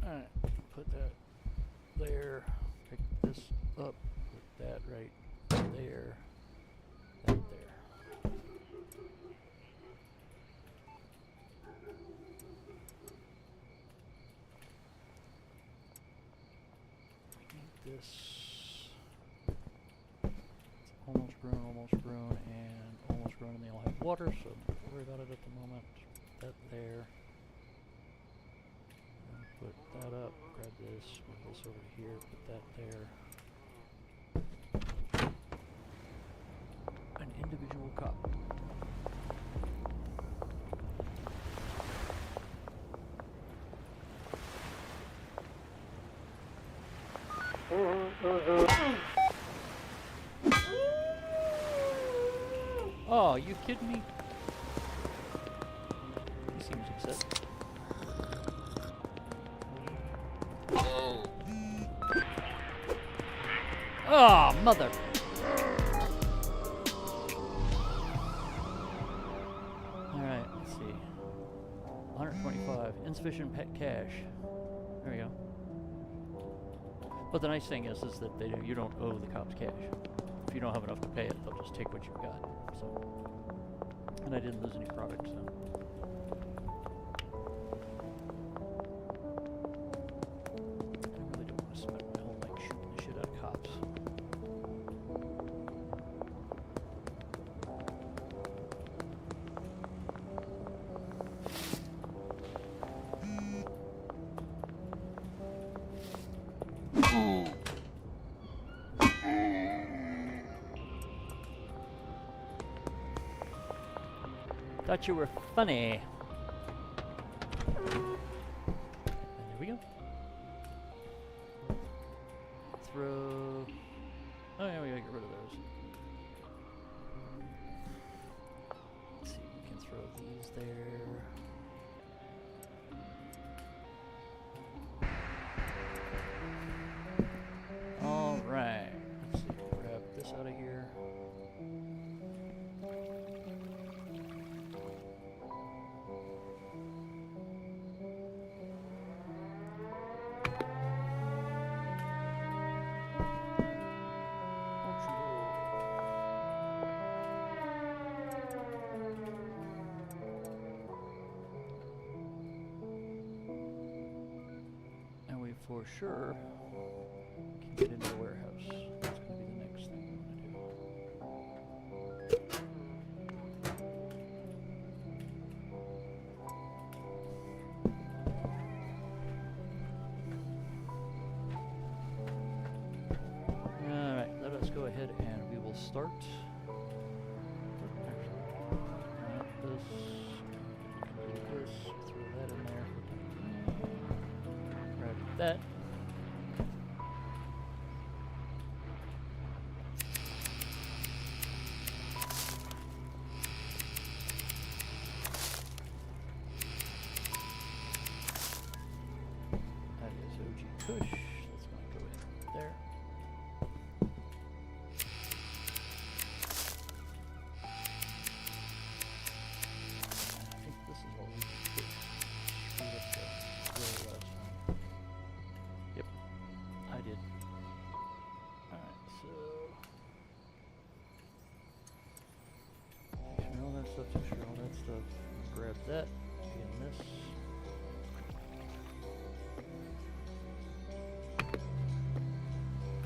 Alright, put that there, pick this up, put that right there, that there. We need this. It's almost grown, and almost grown, and they all have water, so don't worry about it at the moment. That there. Put that up, grab this, move this over to here, put that there. An individual cup. Oh, you kidding me? He seems upset. Oh, mother! Alright, let's see. 125. Insufficient pet cash. There we go. But the nice thing is that you don't owe the cops cash. If you don't have enough to pay it, they'll just take what you've got. So, and I didn't lose any product, so. I really don't want to spend my whole night shooting the shit out of cops. Thought you were funny. And there we go. Throw. Oh yeah, we gotta get rid of those. Let's see, we can throw these there. All right. Let's see. Grab this out of here. And we for sure can get into the warehouse. That's going to be the next thing we want to do. Alright, let us go ahead and start. Actually, not this. Delete this. Throw that in there. Grab that. That is OG Kush. That's going to go in there. I think this is all we can push. Screwed up the roll last time. Yep, I did. Alright, so make sure all that stuff, make sure all that stuff. Grab that, again this.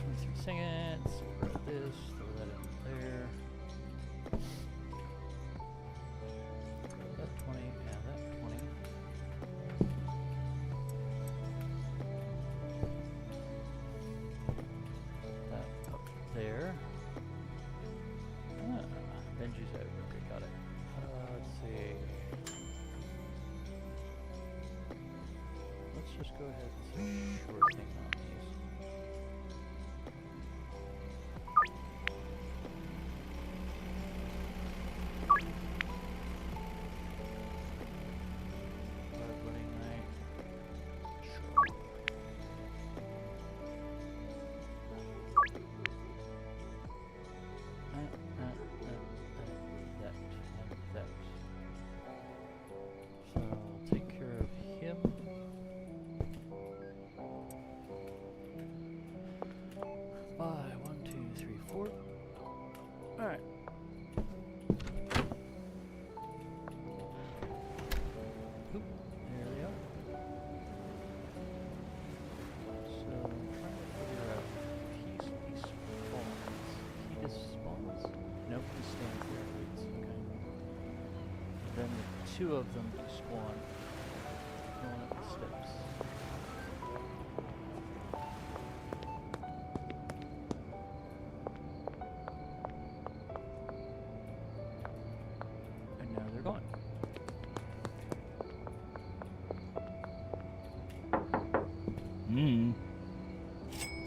23 seconds, grab this, throw that in there. Grab that 20, and that 20. That up there. Ah, Benji's out. Okay, got it. Let's see. Let's just go ahead and say sure thing on these. Running night. Sure. That. So I'll take care of him. Bye. 1, 2, 3, 4. Alright. Oop, there they are. So I'm trying to figure out if he spawns. He just spawns? Nope, he stands there and waits. Okay. Then the two of them spawn going up the steps. And now they're gone.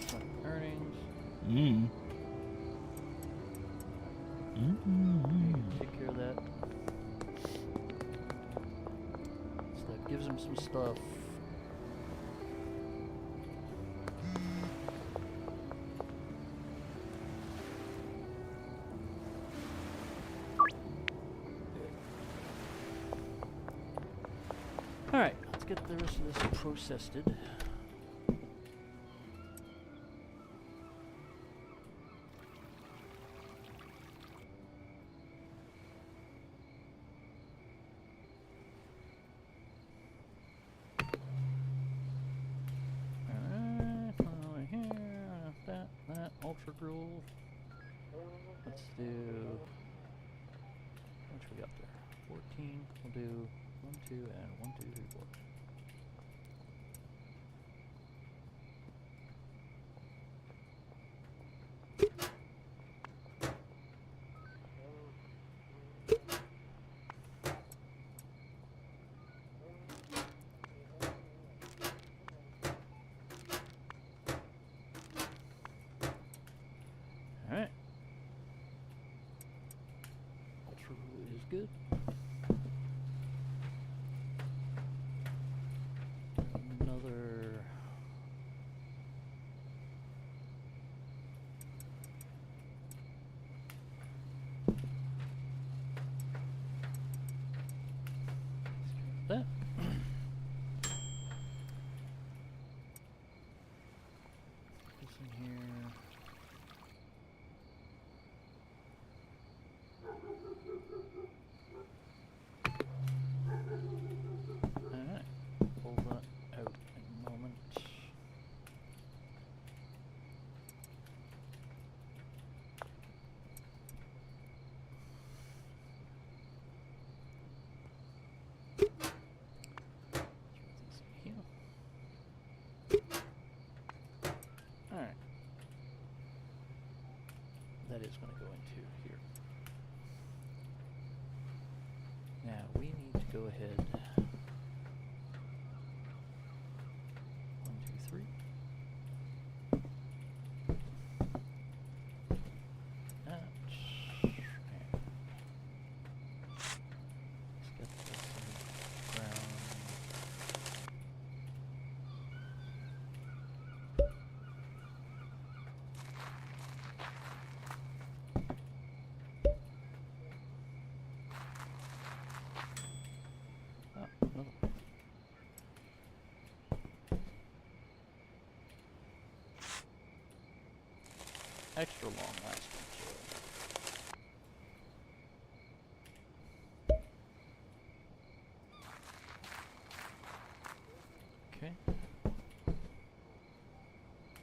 Front earnings. Take care of that. So that gives him some stuff. Alright, let's get the rest of this processed. Ultra Gruel. Let's do. How much we got there? 14. We'll do 1, 2, and 1, 2, 3, 4. Alright. Ultra Gruel is good. Another. That. This in here. Alright, pull that out in a moment. ahead. 1, 2, 3. That. And let's get this in the ground. Oh, another one. Extra long lasting soil. Okay.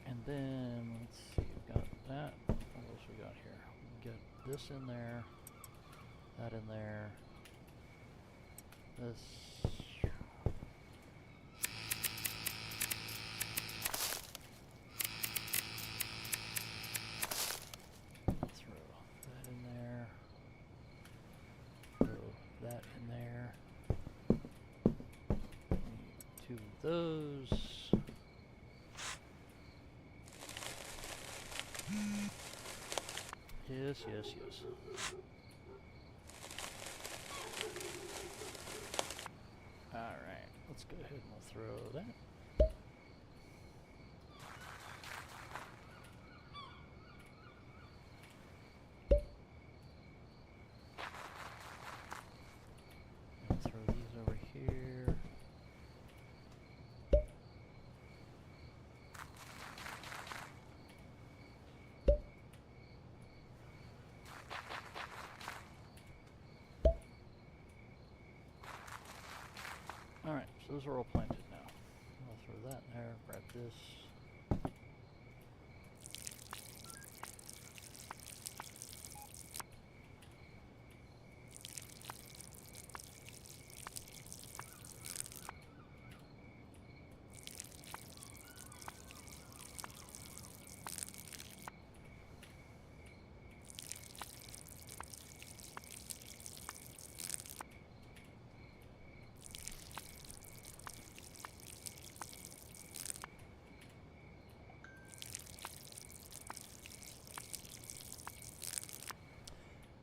And then let's see, we've got that. What else we got here? We get this in there, that in there, this. Throw that in there. Throw that in there. Need 2 of those. Yes, yes, yes. Alright, let's go ahead and we'll throw that. And throw these over here. Alright, so those are all planted now. I'll throw that in there, grab this.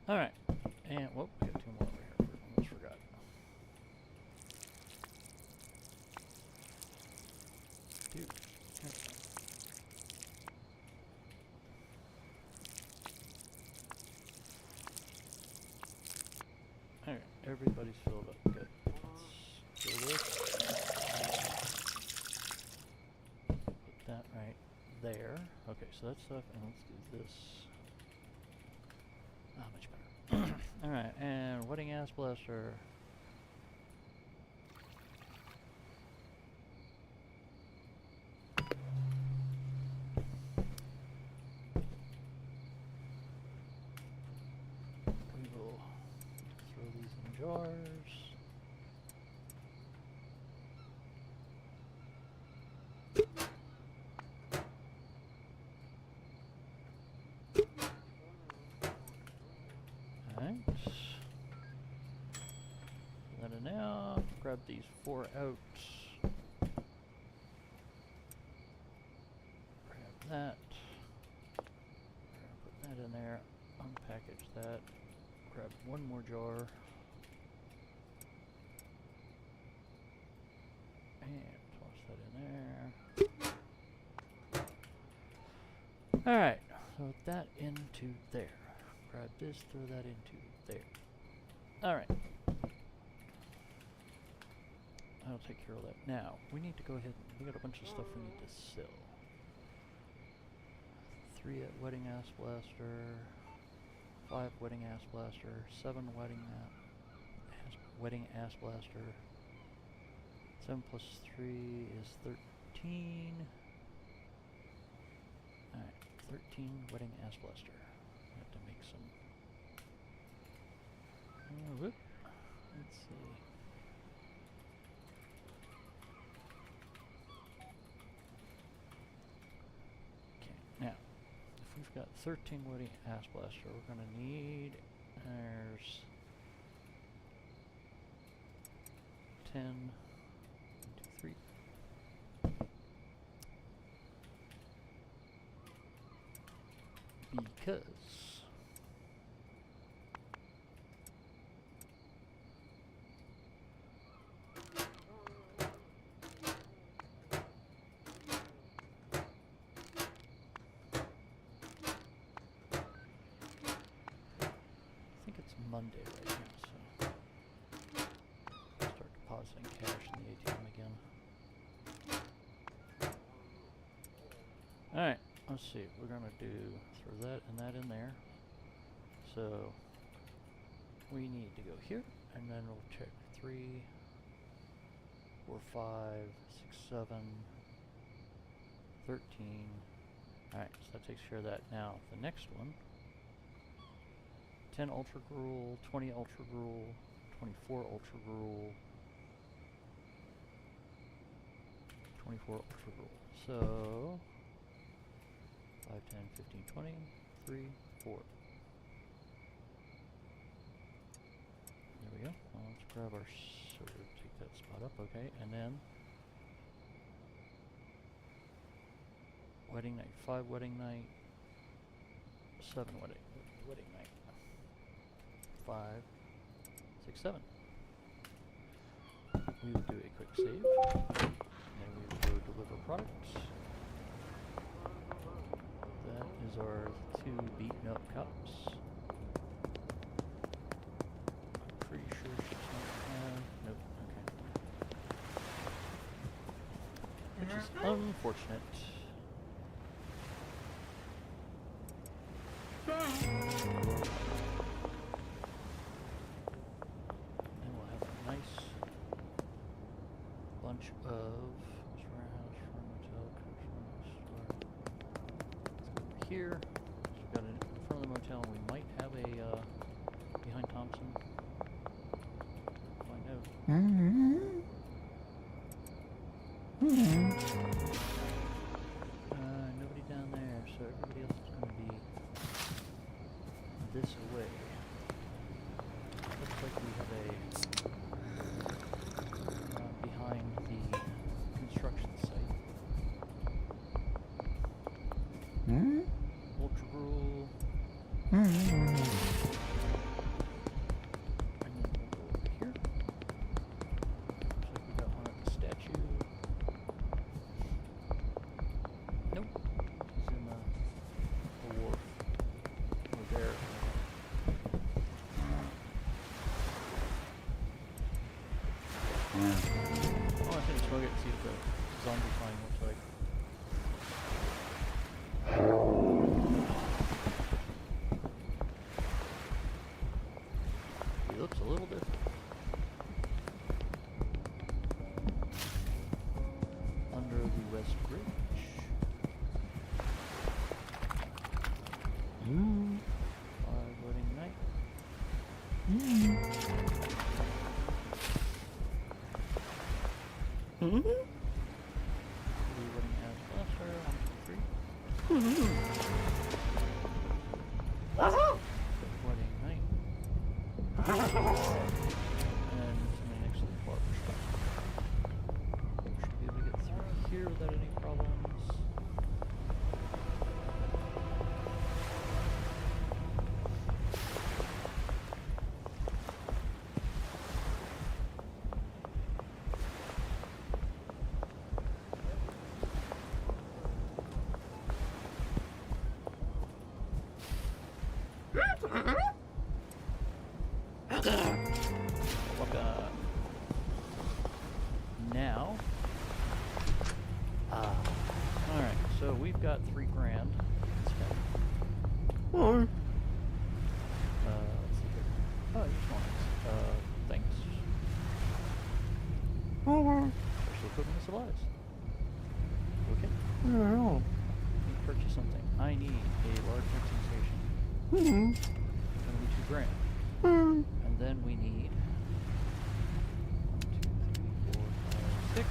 Alright, and whoop, we got 2 more over here. Almost forgot. Dude. Alright, everybody's filled up. Good. Let's do this. Put that right there. Okay, so that stuff, and let's do this. Ah, much better. Alright, and wedding ass blaster. We will throw these in jars. Alright. That in now. Grab these 4 out. Grab that. Put that in there. Unpackage that. Grab 1 more jar. And toss that in there. Alright. Throw that into there. Grab this, throw that into there. Alright. I'll take care of that. Now, we need to go ahead and we got a bunch of stuff we need to sell. 3 at wedding ass blaster, 5 wedding ass blaster, 7 wedding ass blaster. 7 plus 3 is 13. Alright, 13 wedding ass blaster. I have to make some. Whoop. Let's see. Now, if we've got 13 wedding ass blaster, we're going to need, there's 10, 2, 3. Because I think it's Monday right now, so start depositing cash in the ATM again. Alright, let's see. We're gonna throw that and that in there. So we need to go here, and then we'll check 3, 4, 5, 6, 7, 13. Alright, so that takes care of that. Now, the next one, 10 Ultra Gruel, 20 Ultra Gruel, 24 Ultra Gruel, 24 Ultra Gruel. So 5, 10, 15, 20, 3, 4. There we go. Well, let's grab our sword, take that spot up, okay, and then wedding night, 5 wedding night, 7 wedding night, 5, 6, 7. We will do a quick save, and then we will go deliver products. That is our 2 beaten up cups. I'm pretty sure she's not nope, okay. Which is unfortunate. And we'll have a nice bunch of warehouse, farm, motel, store. Let's go over here. So we've got it in front of the motel, and we might have a behind Thompson. Find out. Nobody down there, so everybody else is going to be this away. Looks like we have a behind the construction site. Ultra Gruel. And then we'll go over here. Looks like we got one at the statue. Nope. He's in the wharf. Over there. I want to finish smoke it and see what the zombie flying looks like. He looks a little different. Under the West Bridge. 5 wedding night. Wedding as lesser. 1, 2, 3. Wedding night. And somebody next to the barber shop. Should be able to get through here without any problems. Now, alright, so we've got $3 grand. Let's see here. Oh, you just want thanks. Special equipment and supplies. Okay. Need to purchase something. I need a large mixing station. It's gonna be $2 grand. And then we need 1, 2, 3, 4, 5, 6.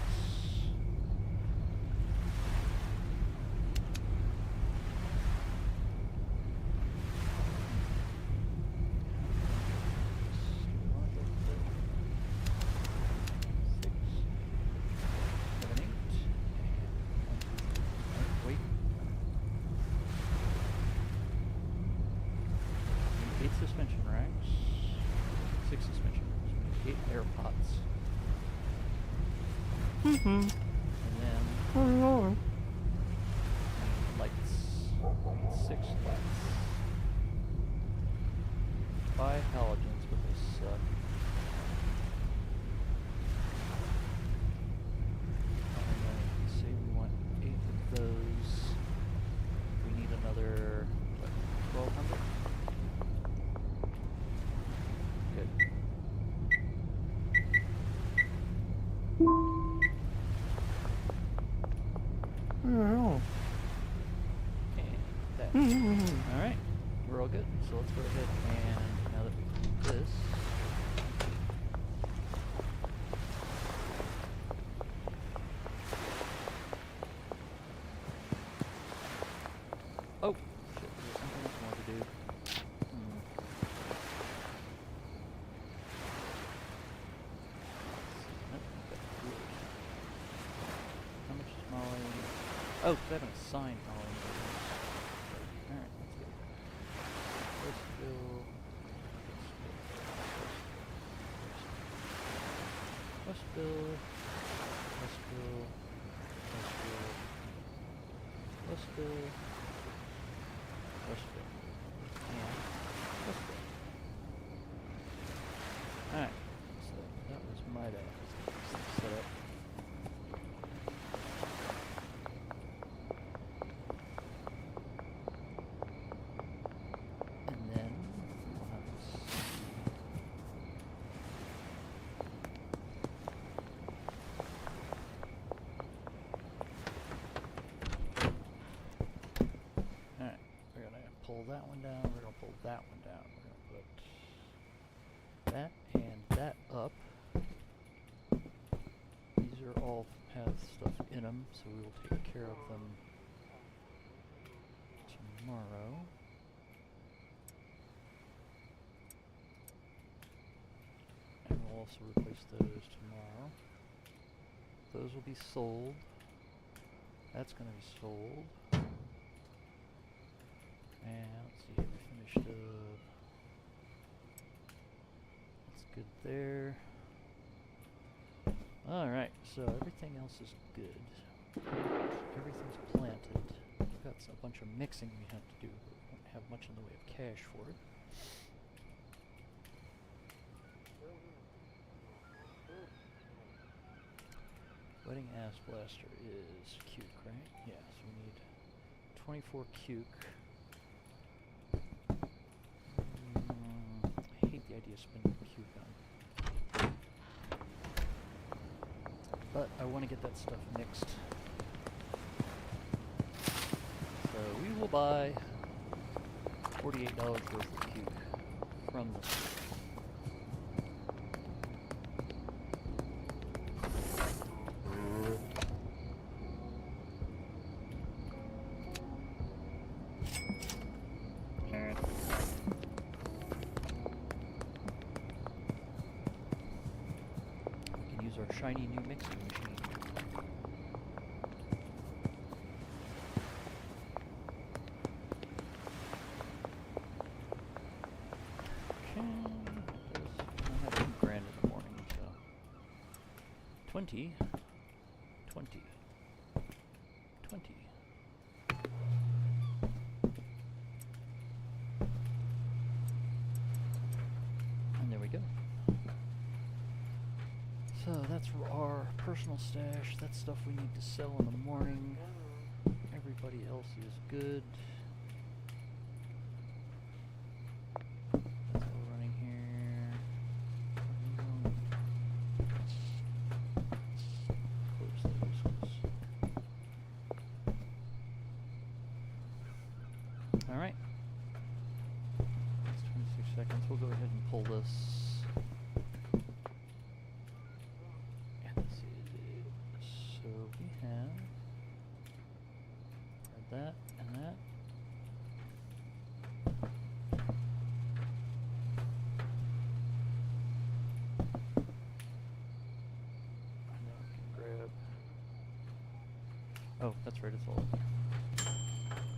And then lights. 6 lights. 5 halogens, but they suck. And then say we want 8 of those. We need another, what, 1,200? Good. And that. Alright, we're all good. So let's go ahead and now that we've done this, oh shit, there's something else I want to do. Nope, got wood. How much is Molly? Oh, 'cause I haven't assigned Molly. Alright, let's go. Let's go. Let's go. Let's go. Let's go. Let's go. Let's go. And let's go. Alright, so that was my bad. Set up. And then we'll have this. Alright, we're gonna pull that one down, we're gonna pull that one down, we're gonna put that and that up. These are all have stuff in them, so we will take care of them tomorrow. And we'll also replace those tomorrow. Those will be sold. That's gonna be sold. And let's see, we finished up. That's good there. Alright, so everything else is good. Everything's planted. We've got a bunch of mixing we have to do, but we don't have much in the way of cash for it. Wedding Ass Blaster is cuke, right? Yeah, so we need 24 cuke. I hate the idea of spending cuke on. But I want to get that stuff mixed. So we will buy $48 worth of cuke from the store. We can use our shiny new mixing machine. I have 2 grand in the morning, so 20, 20, 20. And there we go. So that's our personal stash. That's stuff we need to sell in the morning. Everybody else is good. That's all running here. Close those. Alright. That's 26 seconds. We'll go ahead and pull this. And this is, so we have that and that. And then we can grab, oh, that's right, it's all up there.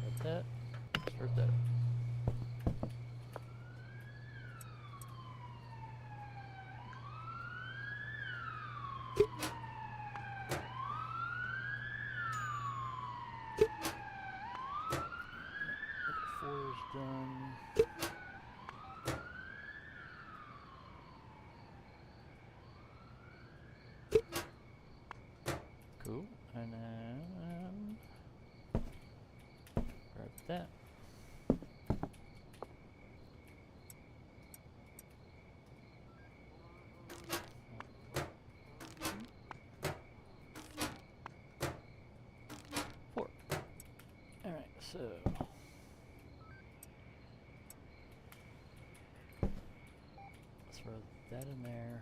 Grab that, start that. Cool. And then grab that. Four. All right, so throw that in there.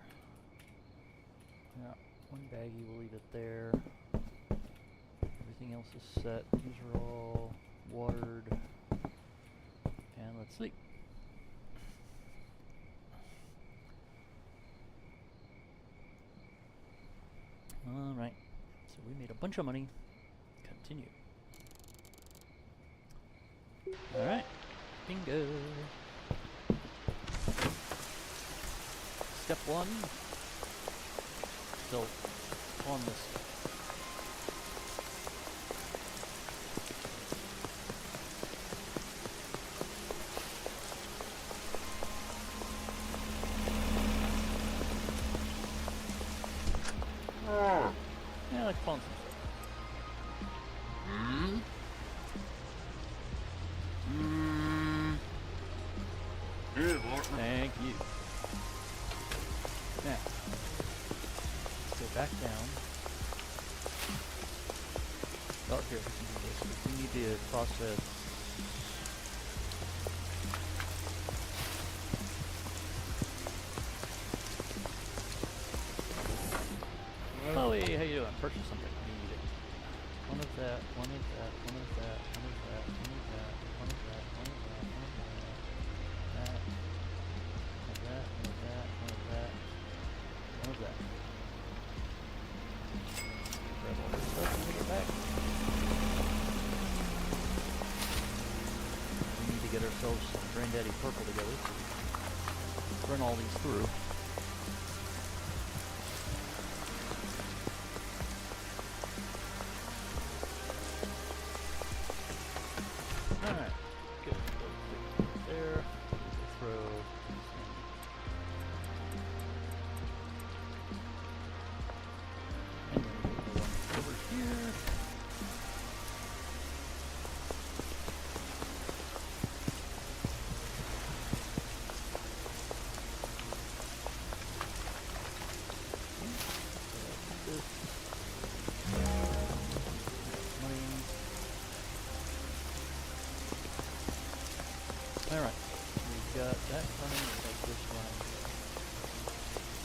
Yeah, one baggie, we'll leave it there. Everything else is set. These are all watered. And let's sleep. Alright, so we made a bunch of money. Continue. Alright, bingo. Step one. Still on this. Yeah, I like pawns and stuff. Thank you. Now, let's go back down. Oh, here, we can do this. We need to process. Chloe, how you doing? Purchase something. We need it. One of that, one of that, one of that, one of that, one of that, one of that, one of that, one of that, one of that, one of that, one of that, one of that. Grab all this stuff and take it back. We need to get ourselves some Granddaddy Purple together. Run all these through. Alright, good. There. Throw this in. And then we'll go one over here. Alright, we've got that running, we've got this running.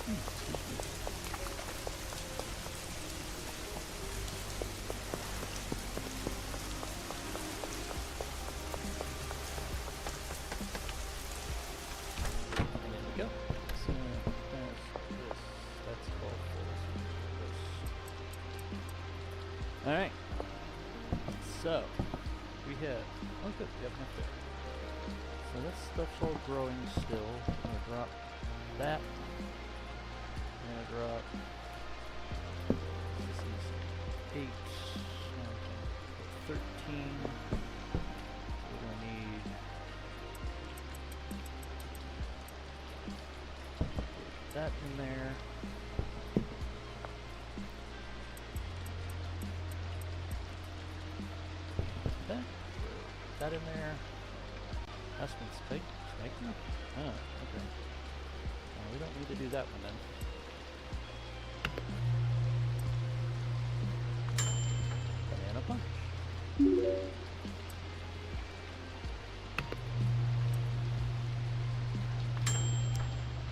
Excuse me. And there we go. So that's all for this. Alright. So, we have, oh good, we have enough there. So that stuff's all growing still. I'm gonna drop that. I'm gonna drop this is 8, 13. We're gonna need that in there. Okay. That in there. Aspen Spike? Spiker? Oh, okay. We don't need to do that one then. Banana punch.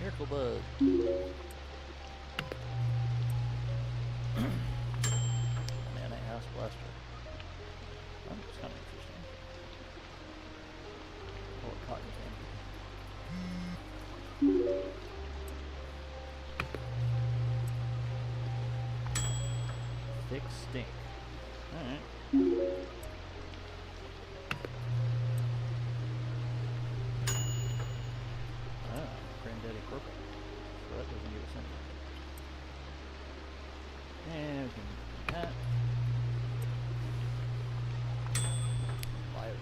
Miracle Bud. Banana Ass Blaster. Oh, that's kind of interesting. Oh, cotton candy. Thick stink. Alright. Ah, Granddaddy Purple. So that doesn't give us anything. And we can do that. Fire.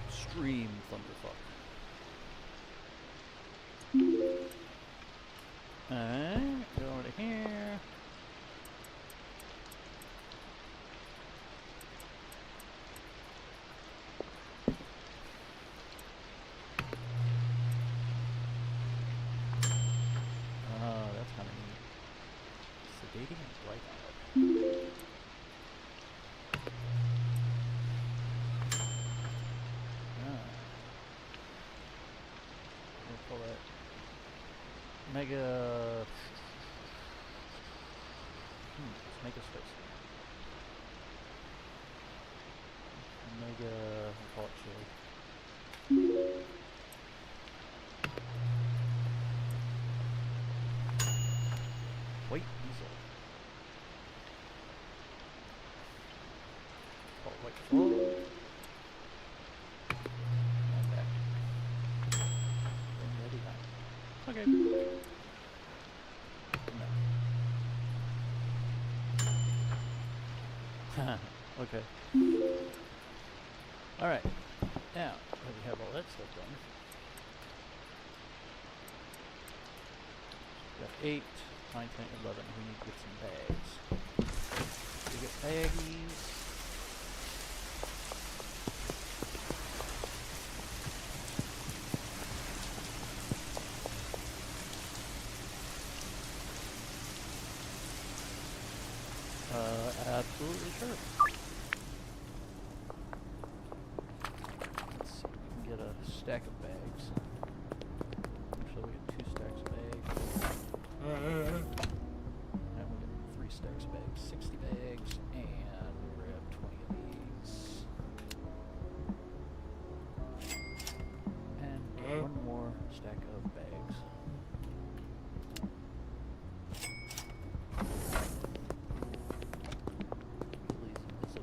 Stream Thunderfuck. Alright, go over to here. That's kind of neat. Sedating and blackout. We'll pull that mega. It's mega spicy. Mega. We'll call it chili. White diesel. Call it white flow. And back. And ready now. Okay. No. Okay. Alright. Now that we have all that stuff done. We got 8, 9, 10, 11. We need to get some bags. We get baggies. Absolutely sure. Let's see, we can get a stack of bags. Actually, we get 2 stacks of bags. And we get 3 stacks of bags, 60 bags, and we'll grab 20 of these. And get 1 more stack of bags.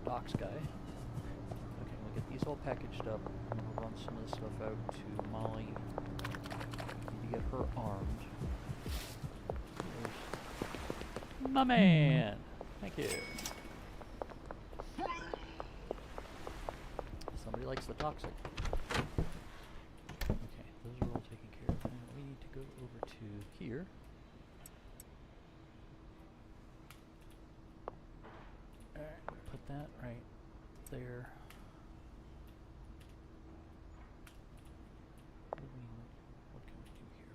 Box guy. Okay, we'll get these all packaged up, and we'll run some of this stuff out to Molly. Need to get her armed. There's my man! Thank you. Somebody likes the toxic. Okay, those are all taken care of. And we need to go over to here. Put that right there. What can we do here?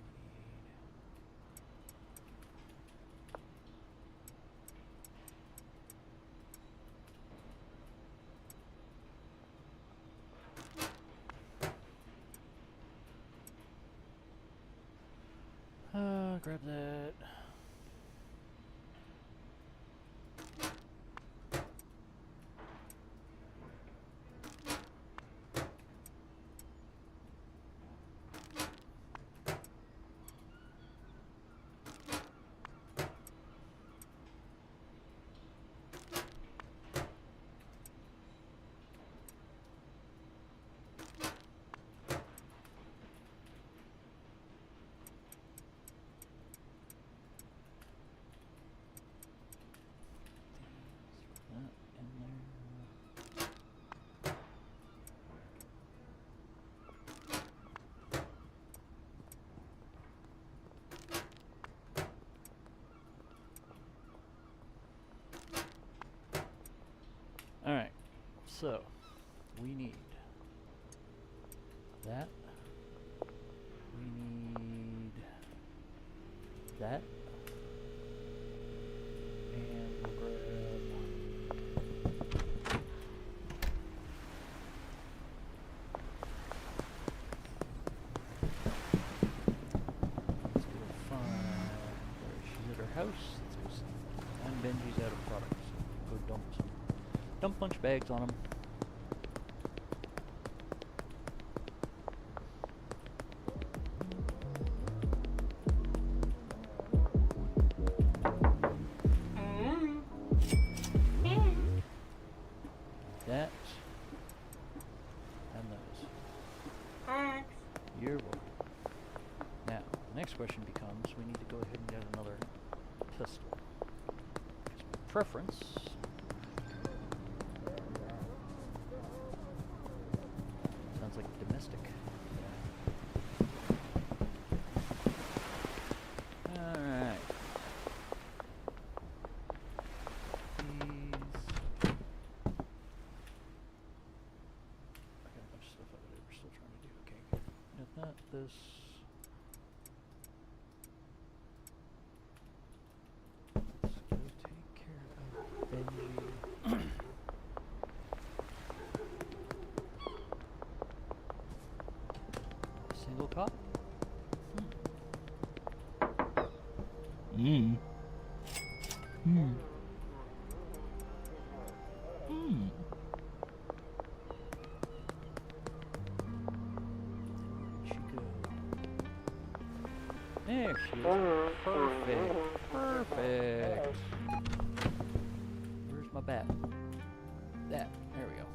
We need grab that. Alright, so we need that. We need that. And we'll grab let's go find where she's at her house. Let's go see. And Benji's out of products. So go dump a bunch of bags on him. That and those. Thanks. You're welcome. Now, the next question becomes, we need to go ahead and get another pistol. Preference. Sounds like a domestic. Alright. this. Let's go take care of Benji. Single cop? Mm. Mm. Mm. Where'd she go? There she is. Perfect. Perfect. Where's my bat? That. There we go.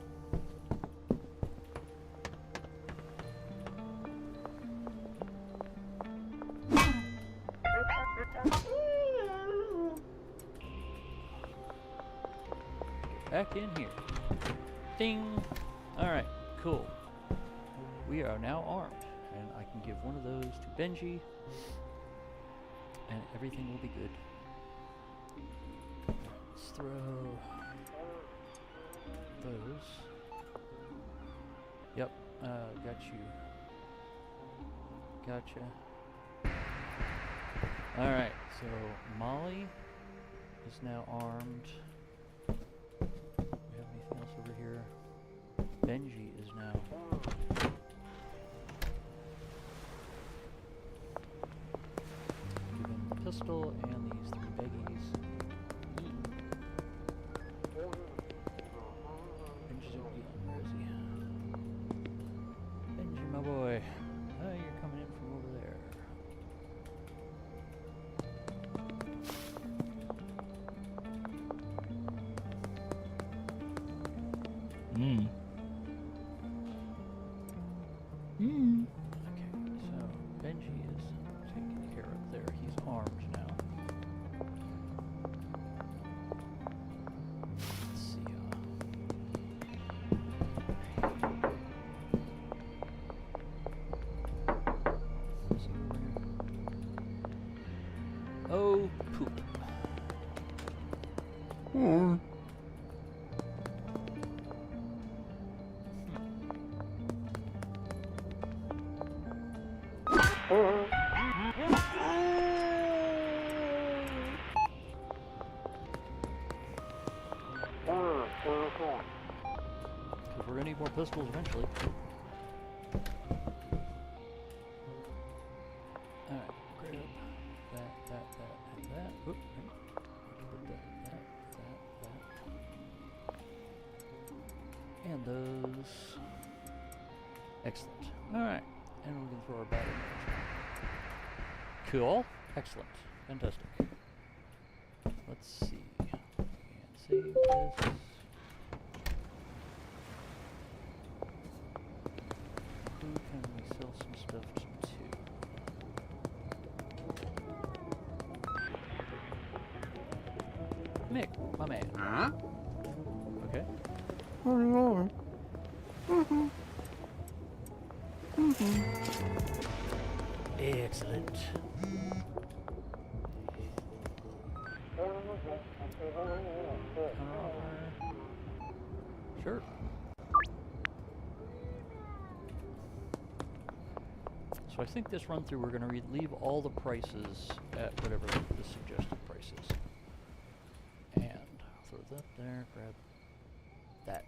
Back in here. Ding! Alright, cool. We are now armed, and I can give one of those to Benji, and everything will be good. Let's throw those. Yep, got you. Gotcha. Alright, so Molly is now armed. We have anything else over here? Benji is now. Give him the pistol and these three baggies. Benji's over here. Where is he? Benji, my boy. Oh, you're coming in from over there. Mm. Mm. Okay, so Benji is taken care of there. He's armed now. Let's see. Let's see over here. Oh, poop. Mm. Because we're gonna need more pistols eventually. Alright, grab that, and that. Oop, right. Put that. And those. Excellent. Alright, and we can throw our battery. Cool. Excellent. Fantastic. Let's see. We can save this. Who can we sell some stuff to? Mick, my man. Huh? Okay. Mm. Mhm. Mhm. Excellent. Sure. So I think this run through we're going to leave all the prices at whatever the suggested price is. And throw that there, grab that.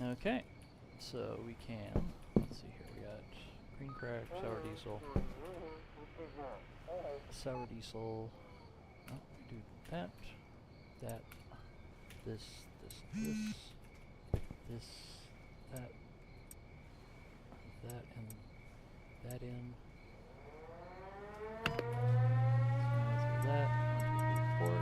Okay, so we can, let's see here, we got green crack, sour diesel, oh, we do that, that, this, that, and that in. So that, 1, 2, 3, 4 in.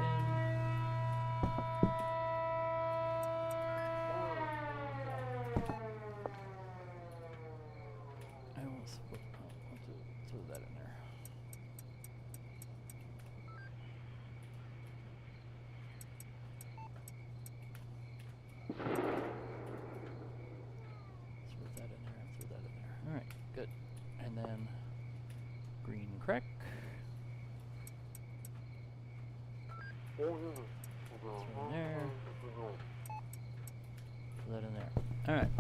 good. And then green crack. Throw in there. Put that in there. Alright.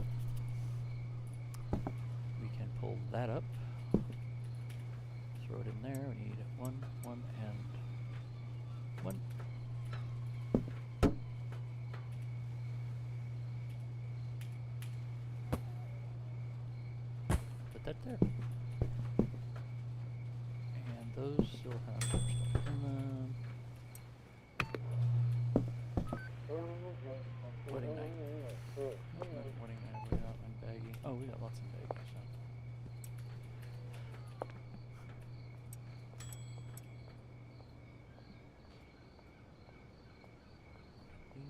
We can pull that up. Throw it in there. We need 1, 1, and 1. Put that there. And those still have some stuff in them. Wedding night. Wedding night, we got one baggie. Oh, we got lots of baggies. So.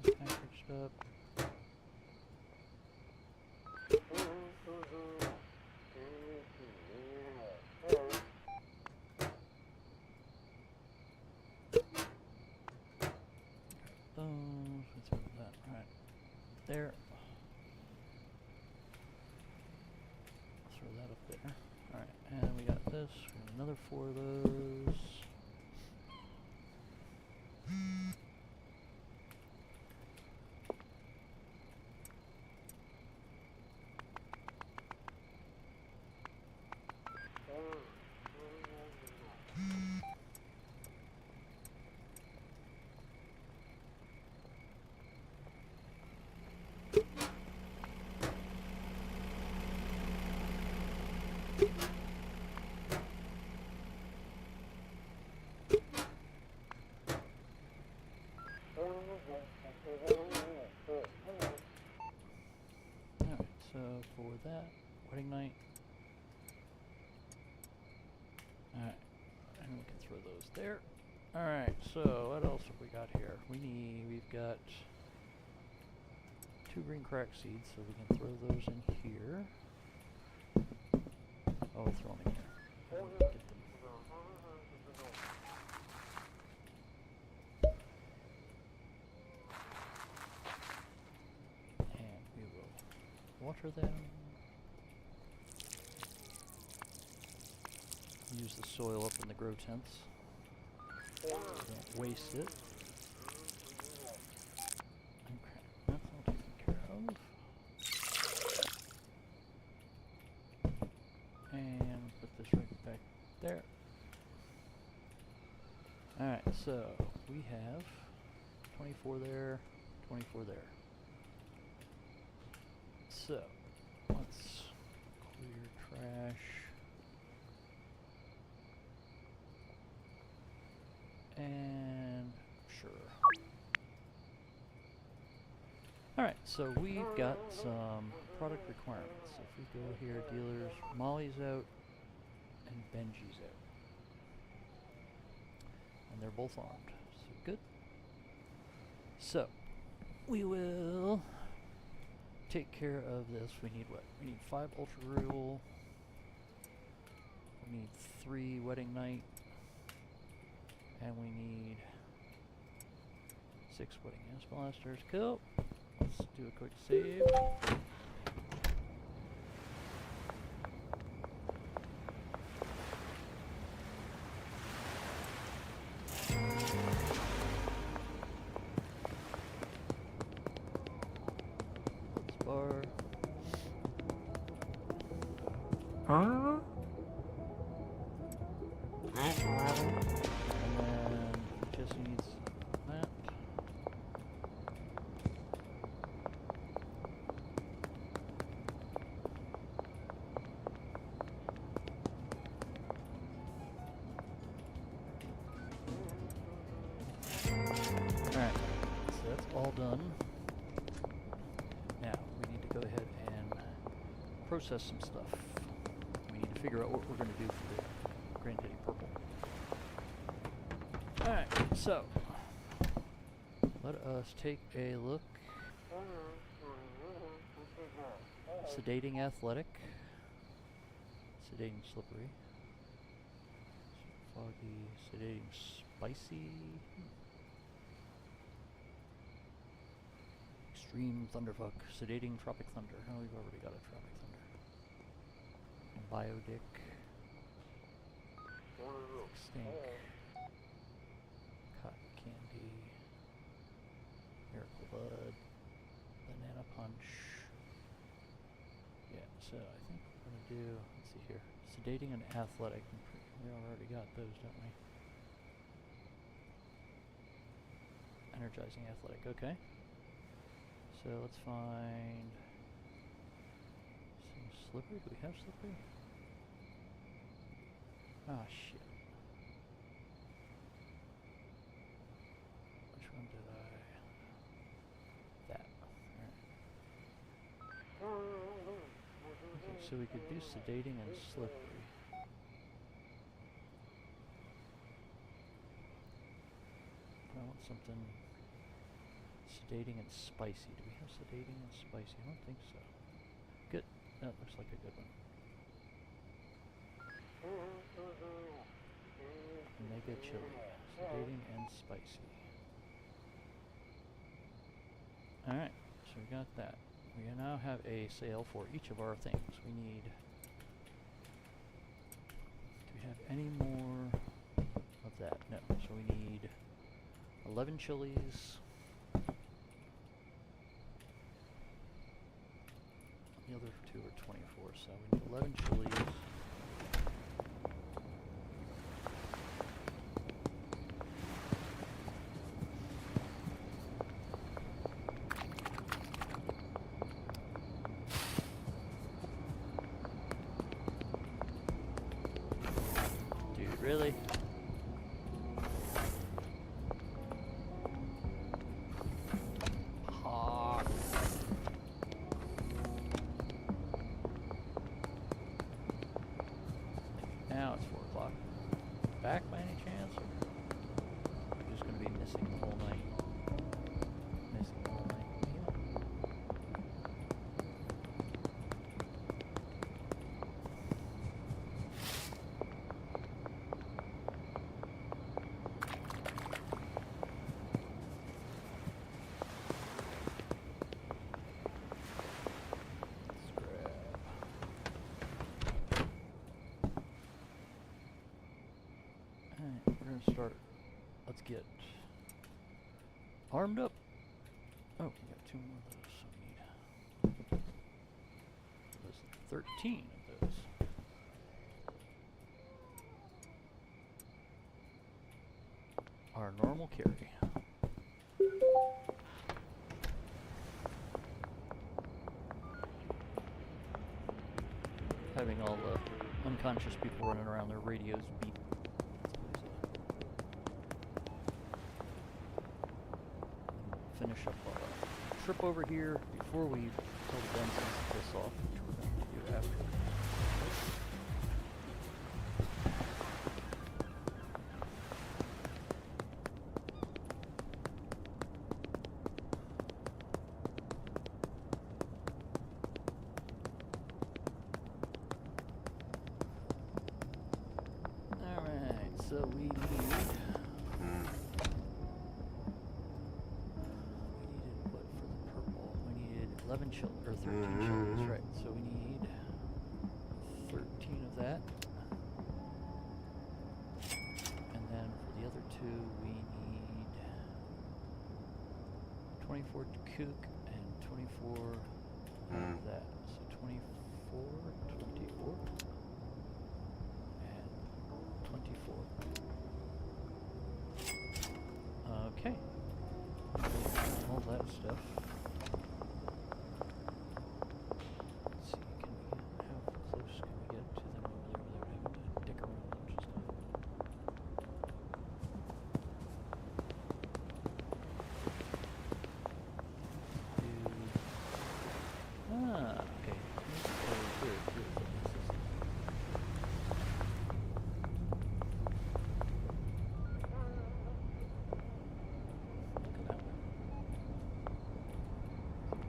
These packaged up. Let's move that right there. Throw that up there. Alright, and we got this. We got another 4 of those. Alright, so for that, wedding night. Alright, and we can throw those there. Alright, so what else have we got here? We've got 2 green crack seeds, so we can throw those in here. Oh, we'll throw them in here. Get them. And we will water them. Use the soil up in the grow tents. Don't waste it. Okay, that's all taken care of. And put this right back there. Alright, so we have 24 there, 24 there. So, let's clear trash. And sure. Alright, so we've got some product requirements. So if we go here, dealers, Molly's out and Benji's out. And they're both armed. So good. So we will take care of this. We need what? We need 5 Ultra Rule. We need 3 Wedding Night. And we need 6 Wedding Gas Blasters. Cool. Let's do a quick save. Bar. Huh? And then just needs that. Alright, so that's all done. Now, we need to go ahead and process some stuff. We need to figure out what we're going to do for the Granddaddy Purple. Alright, so let us take a look. Sedating Athletic. Sedating Slippery. Foggy. Sedating Spicy. Extreme Thunderfuck. Sedating Tropic Thunder. Oh, we've already got a Tropic Thunder. Biodic. Stink. Cotton candy. Miracle Bud. Banana punch. Yeah, so I think we're gonna do, let's see here. Sedating and athletic. We already got those, don't we? Energizing athletic, okay. So let's find some slippery. Do we have slippery? Ah, shit. Which one did I? That. Alright. Okay, so we could do sedating and slippery. I want something sedating and spicy. Do we have sedating and spicy? I don't think so. Good. That looks like a good one. Mega chili. Sedating and spicy. Alright, so we got that. We now have a sale for each of our things. We need... Do we have any more of that? No. So we need 11 chilies. The other two are 24, so we need 11 chilies. Dude, really? Now it's 4 o'clock. Back by any chance? Or we're just going to be missing the whole night? Missing the whole night. Yeah. Alright, we're gonna start. Let's get armed up. Oh, we got 2 more of those, so we need 13 of those. Our normal carry. Having all the unconscious people running around their radios beep. Finish up our trip over here before we tell the Bensons to piss off, which we're going to do after. Alright, so we need... what for the purple? We needed 11 chilies, or 13 chilies, right. So we need 13 of that. And then for the other 2, we need 24 kook and 24 of that. So 24, 24, and 24. Okay. All that stuff. Let's see, how close can we get to them over there without having to dick around a bunch of stuff? Okay. Here.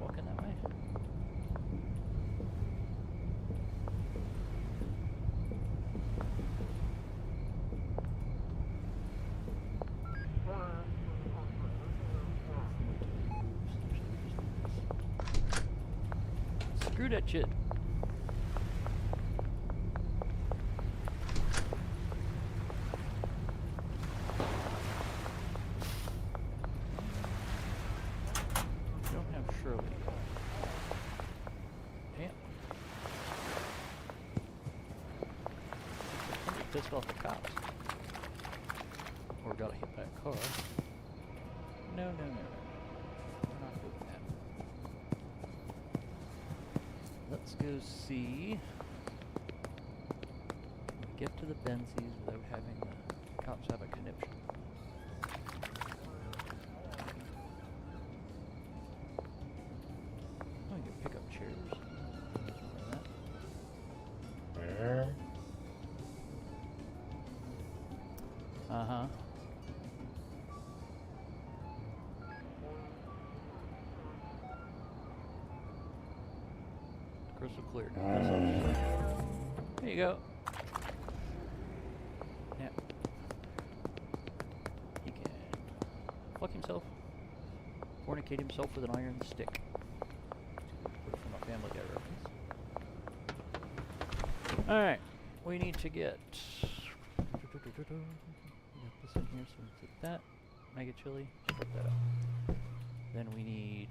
Walking that way. Screw that shit. pissed off the cops. Or got hit by a car. No, no, no, no. We're not doing that. Let's go see. Can we get to the Benzies without having the cops have a conniption? Oh, you can pick up chairs. Where? Uh-huh. Crystal clear. There you go. Yeah. He can fuck himself. Fornicate himself with an iron stick. From a Family Guy reference. Alright. We need to get... Put this in here, so let's hit that. Mega chili. Put that up. Then we need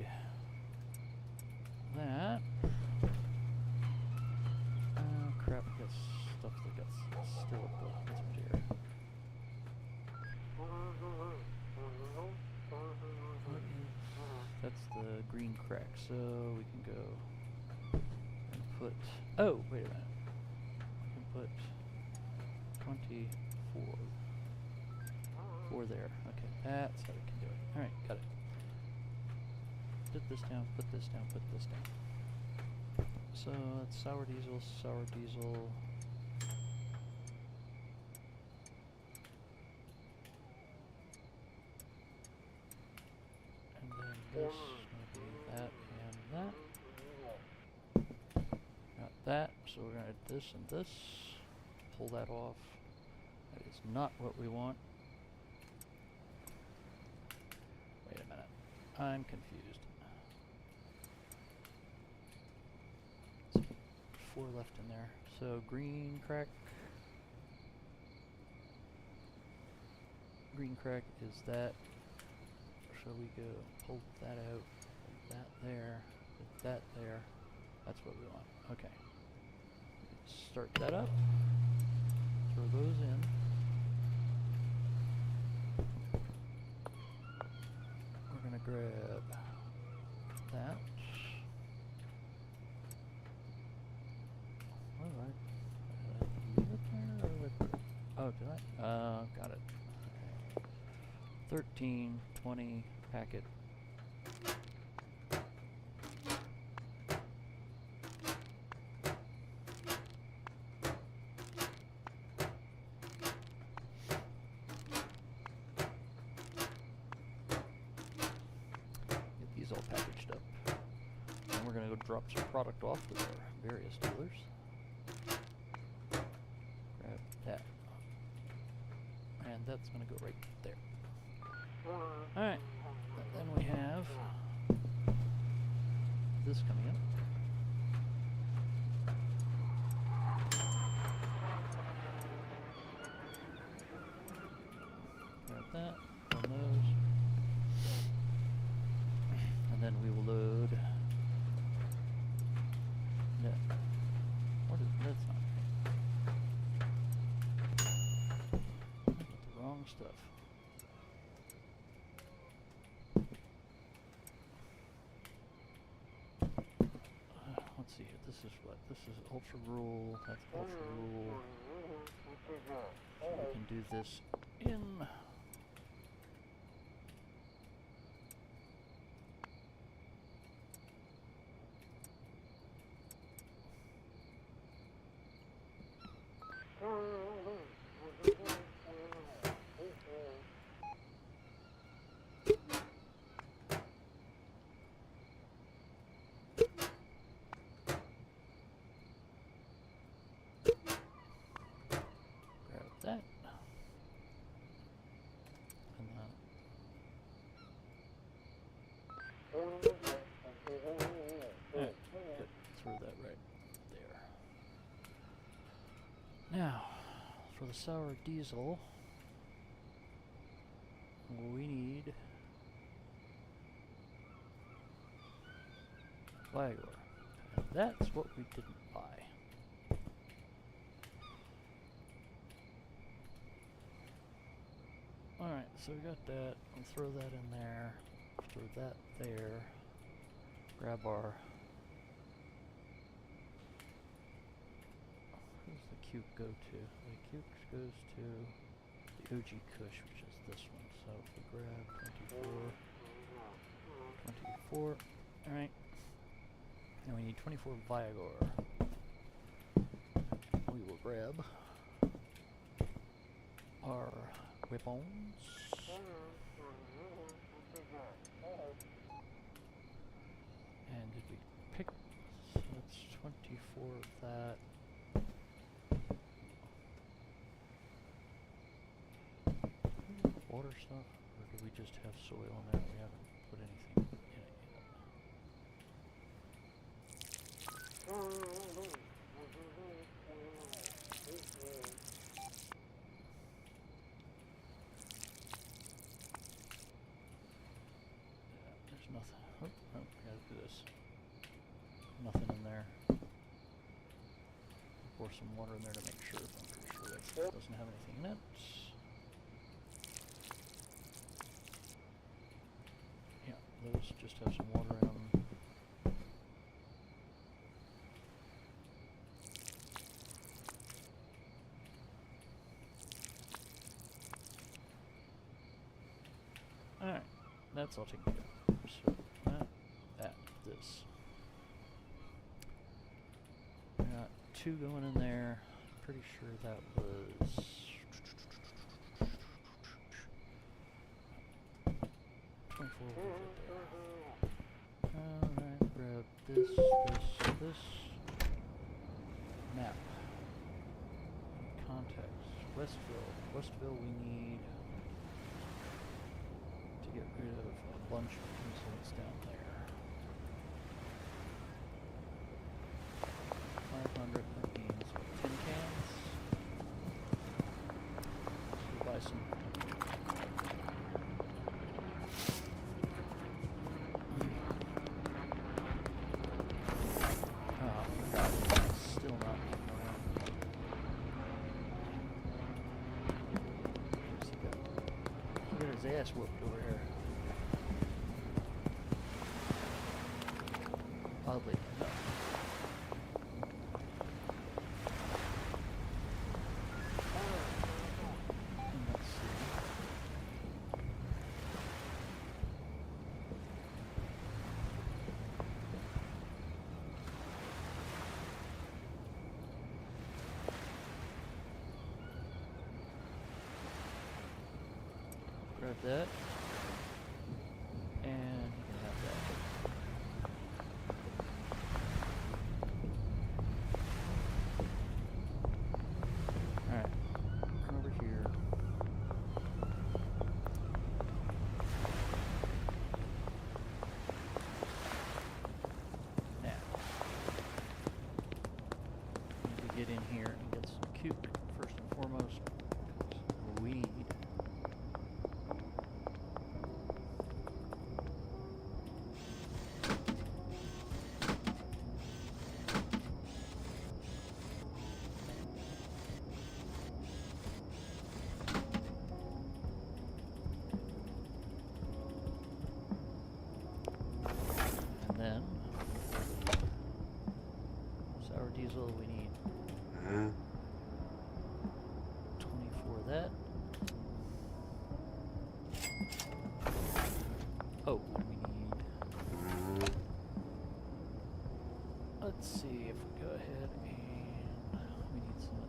that. Oh crap, we got stuff that got still up the area. That's the green crack, so we can go and put... Oh, wait a minute. We can put 24. 4 there. Okay, that's how we can do it. Alright, got it. Put this down, put this down, put this down. So that's sour diesel, sour diesel. And then this, maybe that and that. Got that, so we're gonna add this and this. Pull that off. That is not what we want. Wait a minute. I'm confused. 4 left in there. So green crack. Green crack is that. Shall we go pull that out? Put that there. Put that there. That's what we want. Okay. Start that up. Throw those in. We're gonna grab that. Alright. Leave it there or did I put it? Oh, did I? Got it. Okay. 13, 20 packet. Get these all packaged up. And we're gonna go drop some product off with our various dealers. Grab that. And that's gonna go right there. Alright. Then we have this coming in. Grab that, on those. And then we will load that. What is that's not right. The wrong stuff. Let's see here. This is what? This is Ultra Rule. That's Ultra Rule. So we can do this in. Grab that. And alright, good. Throw that right there. Now, for the sour diesel, we need Flagor. And that's what we didn't buy. so we got that. I'll throw that in there. Throw that there. Grab our... Who does the cube go to? The cube goes to the OG Kush, which is this one. So if we grab 24. Alright. Now we need 24 Viagor. We will grab our weapons. And did we pick? So that's 24 of that. Water stuff? Or do we just have soil in there? We haven't put anything in it there's nothing. Oh, we gotta do this. Nothing in there. Pour some water in there to make sure. I'm pretty sure that doesn't have anything in it. Yeah, those just have some water in them. Alright, that's all taken care of. So, this. We got 2 going in there. Pretty sure that was... 24 was it there. Alright, grab this. Map. Context. Westville we need to get rid of a bunch of insults down there. 500, that means what, 10 cans? We'll buy some. Oh my god, it's still not getting around. Where's he go? He got his ass whooped over here. Oddly enough. Let's see. Grab that. And you can have that. Alright, come over here. Now, need to get in here and get some cube first and foremost. Weed. And then, sour diesel, we need 24 of that. Oh, we need, let's see if we go ahead and, we need some,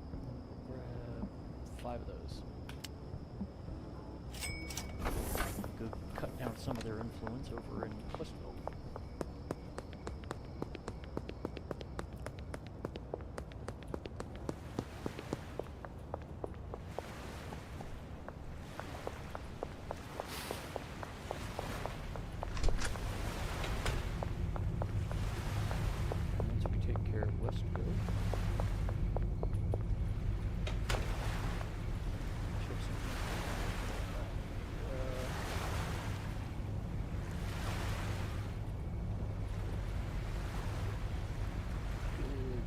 we'll grab 5 of those. Go cut down some of their influence over in Westville. Once we take care of Westville, check something. Good.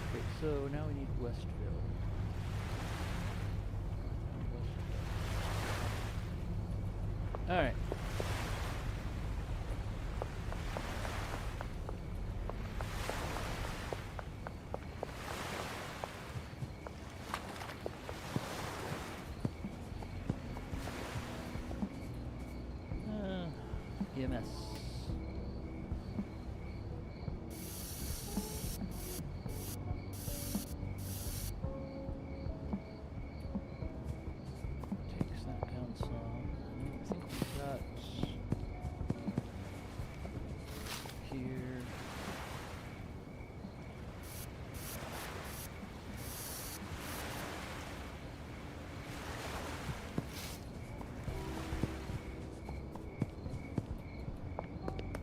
Okay, so now we need Westville. Alright. EMS. Takes that down some. I think we've got here.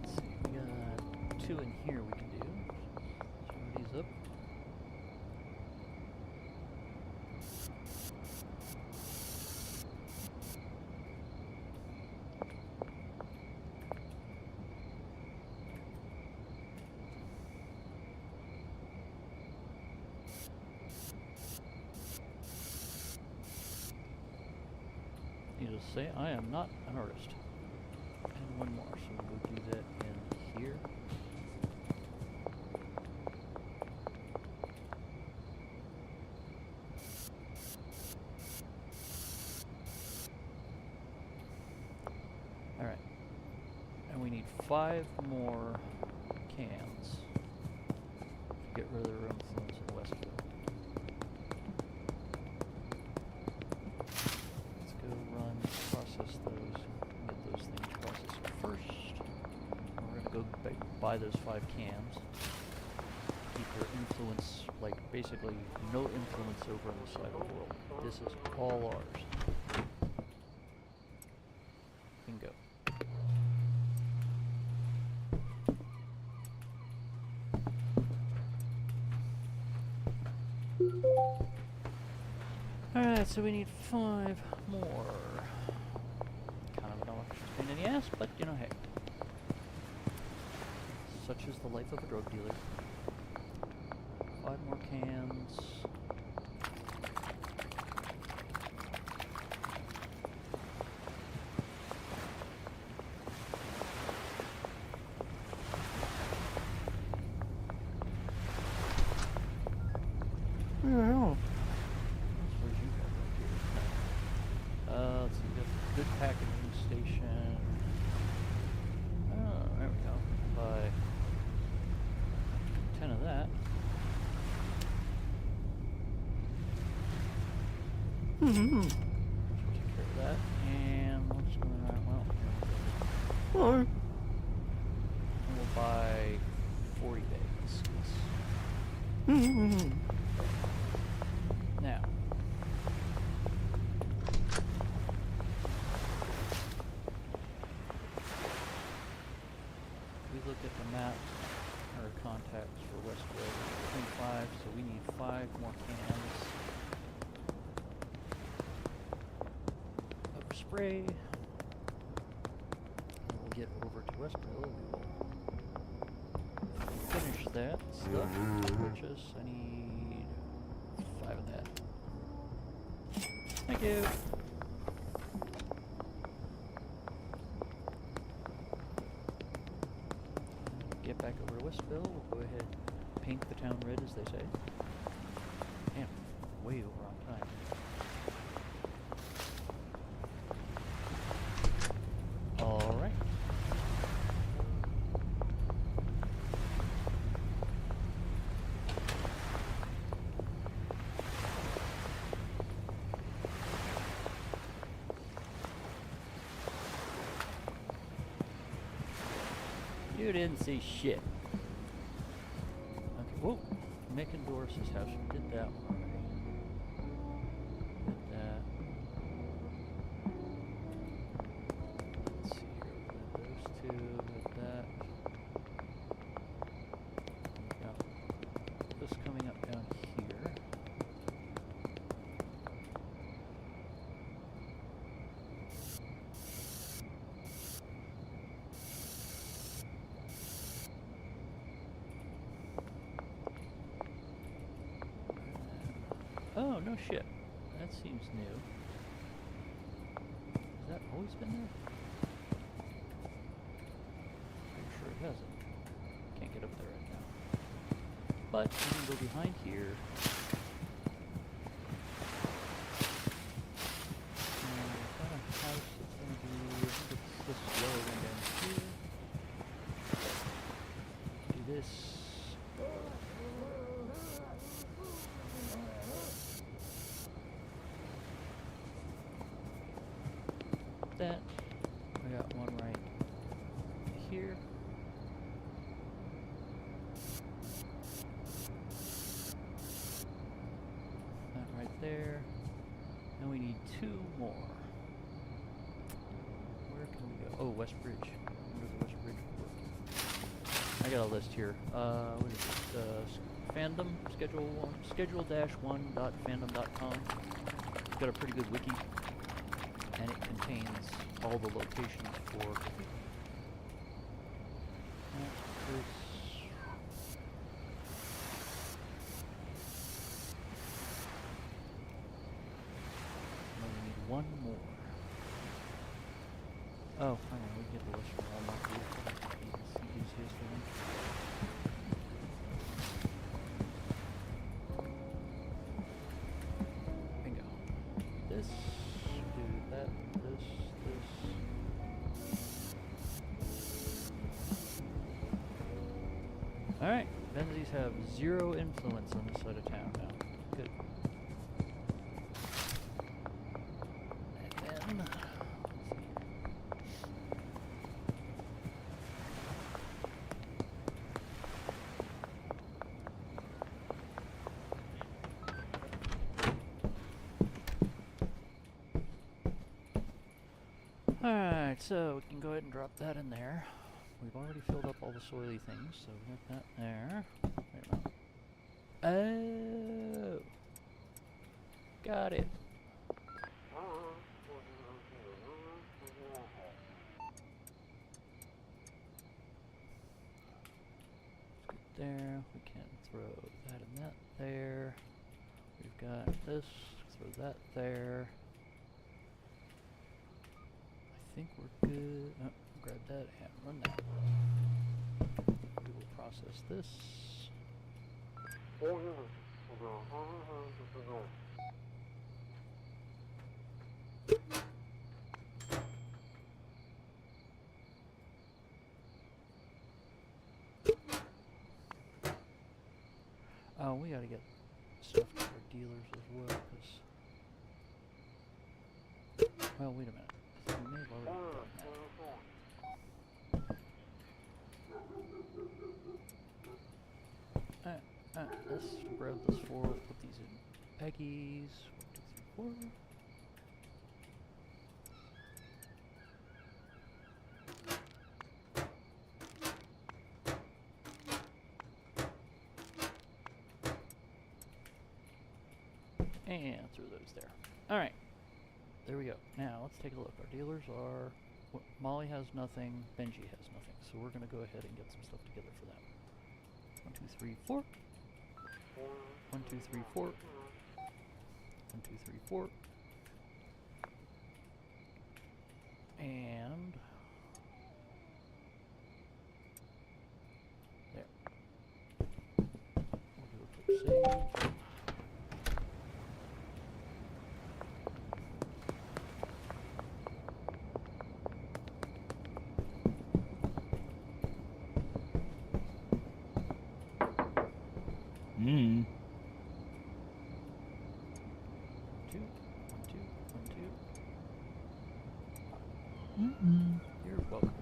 Let's see, we got 2 in here we can do. Throw these up. Needless to say, I am not an artist. And one more, so we'll do that in here. Alright. And we need 5 more cans to get rid of their influence in Westville. Let's go run, process those, get those things processed first. We're gonna go buy those 5 cans. Keep their influence, like basically no influence over on the side of the world. This is all ours. Bingo. Alright, so we need 5 more. Kind of an electric pain in the ass, but you know, hey. Such is the life of a drug dealer. 5 more cans. Where the hell? Where's you have up here? Let's see, we got good packaging station. Oh, there we go. Buy 10 of that. Mm-hmm. Take care of that. And what's going on? Well, Or we'll buy 40 bags. mm-hmm. Now, we look at the map, our contacts for Westville, 25, so we need 5 more cans of spray. And we'll get over to Westville. We will finish that stuff. Purchase. I need 5 of that. Thank you. Get back over to Westville. We'll go ahead and paint the town red, as they say. Damn, way over on time. All right. You didn't see shit. Okay, whoa. Mick Doris's house. We did that one already. Did that. Let's see here. We did those 2. Did that. We've got this coming up down here. Oh, no shit. That seems new. Has that always been there? has it? Can't get up there right now. But we can go behind here. And we've got a house that's going to be, I think it's this yellow one down here. Do this. That. We got one right here. That right there. And we need two more. Where can we go? Oh, West Bridge. Where does West Bridge work? I got a list here. What is it? Fandom schedule-1.fandom.com. It's got a pretty good wiki, and it contains all the locations for this. And we need one more. Oh, hang on, we can get the list from Walmart here. It's the easiest one. Bingo. This, do that, this. Alright, Benzies have 0 influence on this side of town now. Good. And then, let's see. Alright, so we can go ahead and drop that in there. We've already filled up all the soily things, so we got that there. Wait a minute. Oh! Got it. There, we can throw that and that there. We've got this, throw that there. I think we're good. Oh, grab that and run that. We will process this. Oh, we gotta get stuff to our dealers as well, because... Well, wait a minute. We may have already done that. Let's grab this 4, put these in Peggy's. 1, 2, 3, 4. And throw those there. Alright. There we go. Now, let's take a look. Our dealers are... Molly has nothing, Benji has nothing. So we're going to go ahead and get some stuff together for them. 1, 2, 3, 4. 1, 2, 3, 4. 1, 2, 3, 4. And... there. We'll do a quick save. Mm. 2, 1, 2, 1, 2. Mm-mm. You're welcome.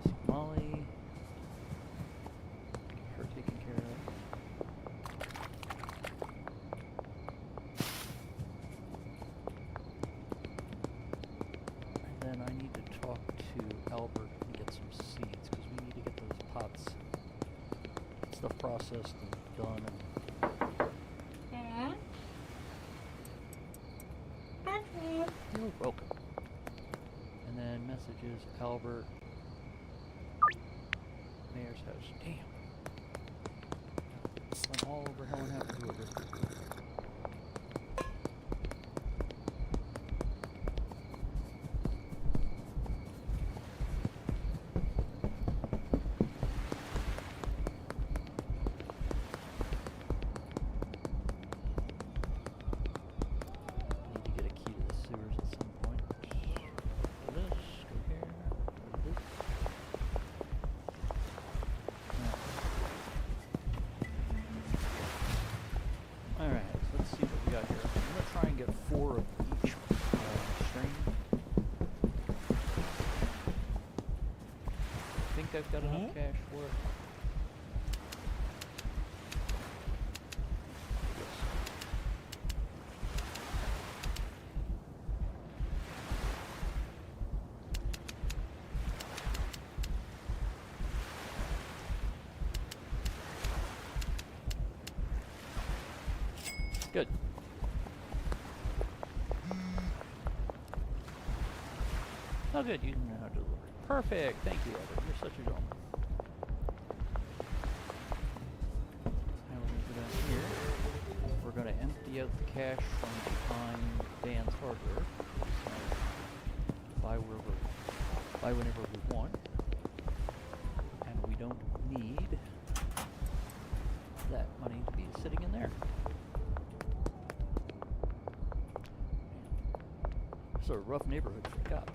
See Molly. Get her taken care of. And then I need to talk to Albert and get some seeds, because we need to get those pots stuff processed and done. Dad? Patrick? You're welcome. And then messages, Albert, Mayor's house. Damn. Went all over hell and happened to it. I've got enough cash for it. Good. Oh, good. You know how to deliver. Perfect. Thank you, Evan. You're such a gentleman. Now we're going to go down here. We're going to empty out the cash from behind Dan's hardware. So buy whenever we want. And we don't need that money to be sitting in there. It's a rough neighborhood for the cops.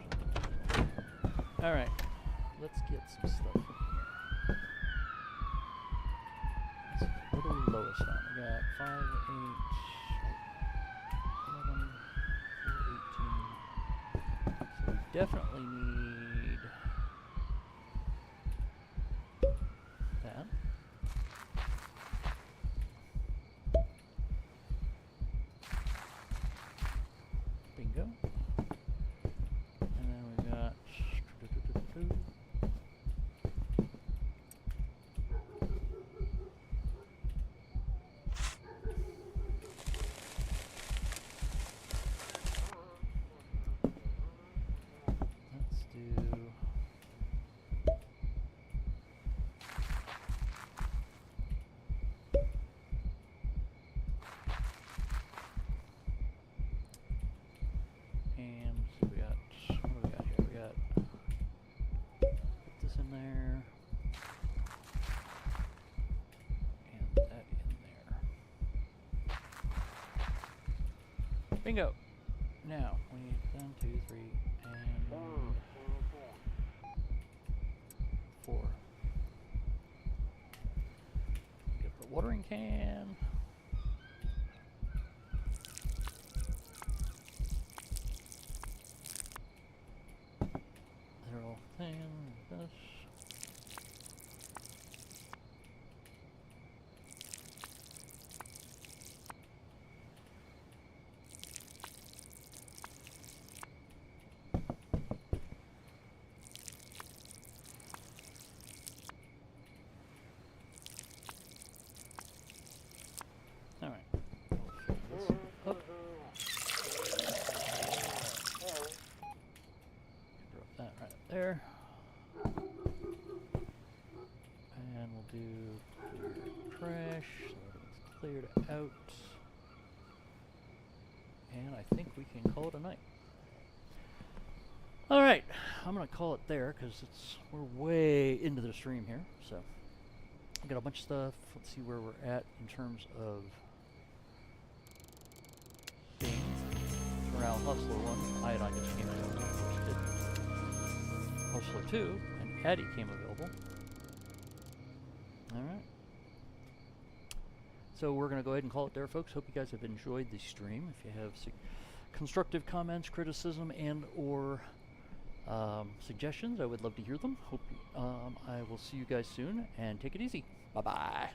Alright, let's get some stuff in here. What are we lowest on? We got 5, 8, 11, 4, 18. So we definitely need that. Bingo. And then we got let's do and so we got, what do we got here? We got, put this in there, and that in there. Bingo! Now, we need 1, 2, 3, and 4. Get the watering can. They're all thin, this. Alright. This up. Drop that right there. And we'll do clear trash so that it's cleared out. And I think we can call it a night. Alright, I'm gonna call it there because we're way into the stream here, so I've got a bunch of stuff. Let's see where we're at in terms of things. Morale Hustler 1, Iodine just came available, Hustler 2, and Addy came available. Alright. So we're going to go ahead and call it there, folks. Hope you guys have enjoyed the stream. If you have constructive comments, criticism, and or suggestions, I would love to hear them. Hope I will see you guys soon, and take it easy. Bye-bye.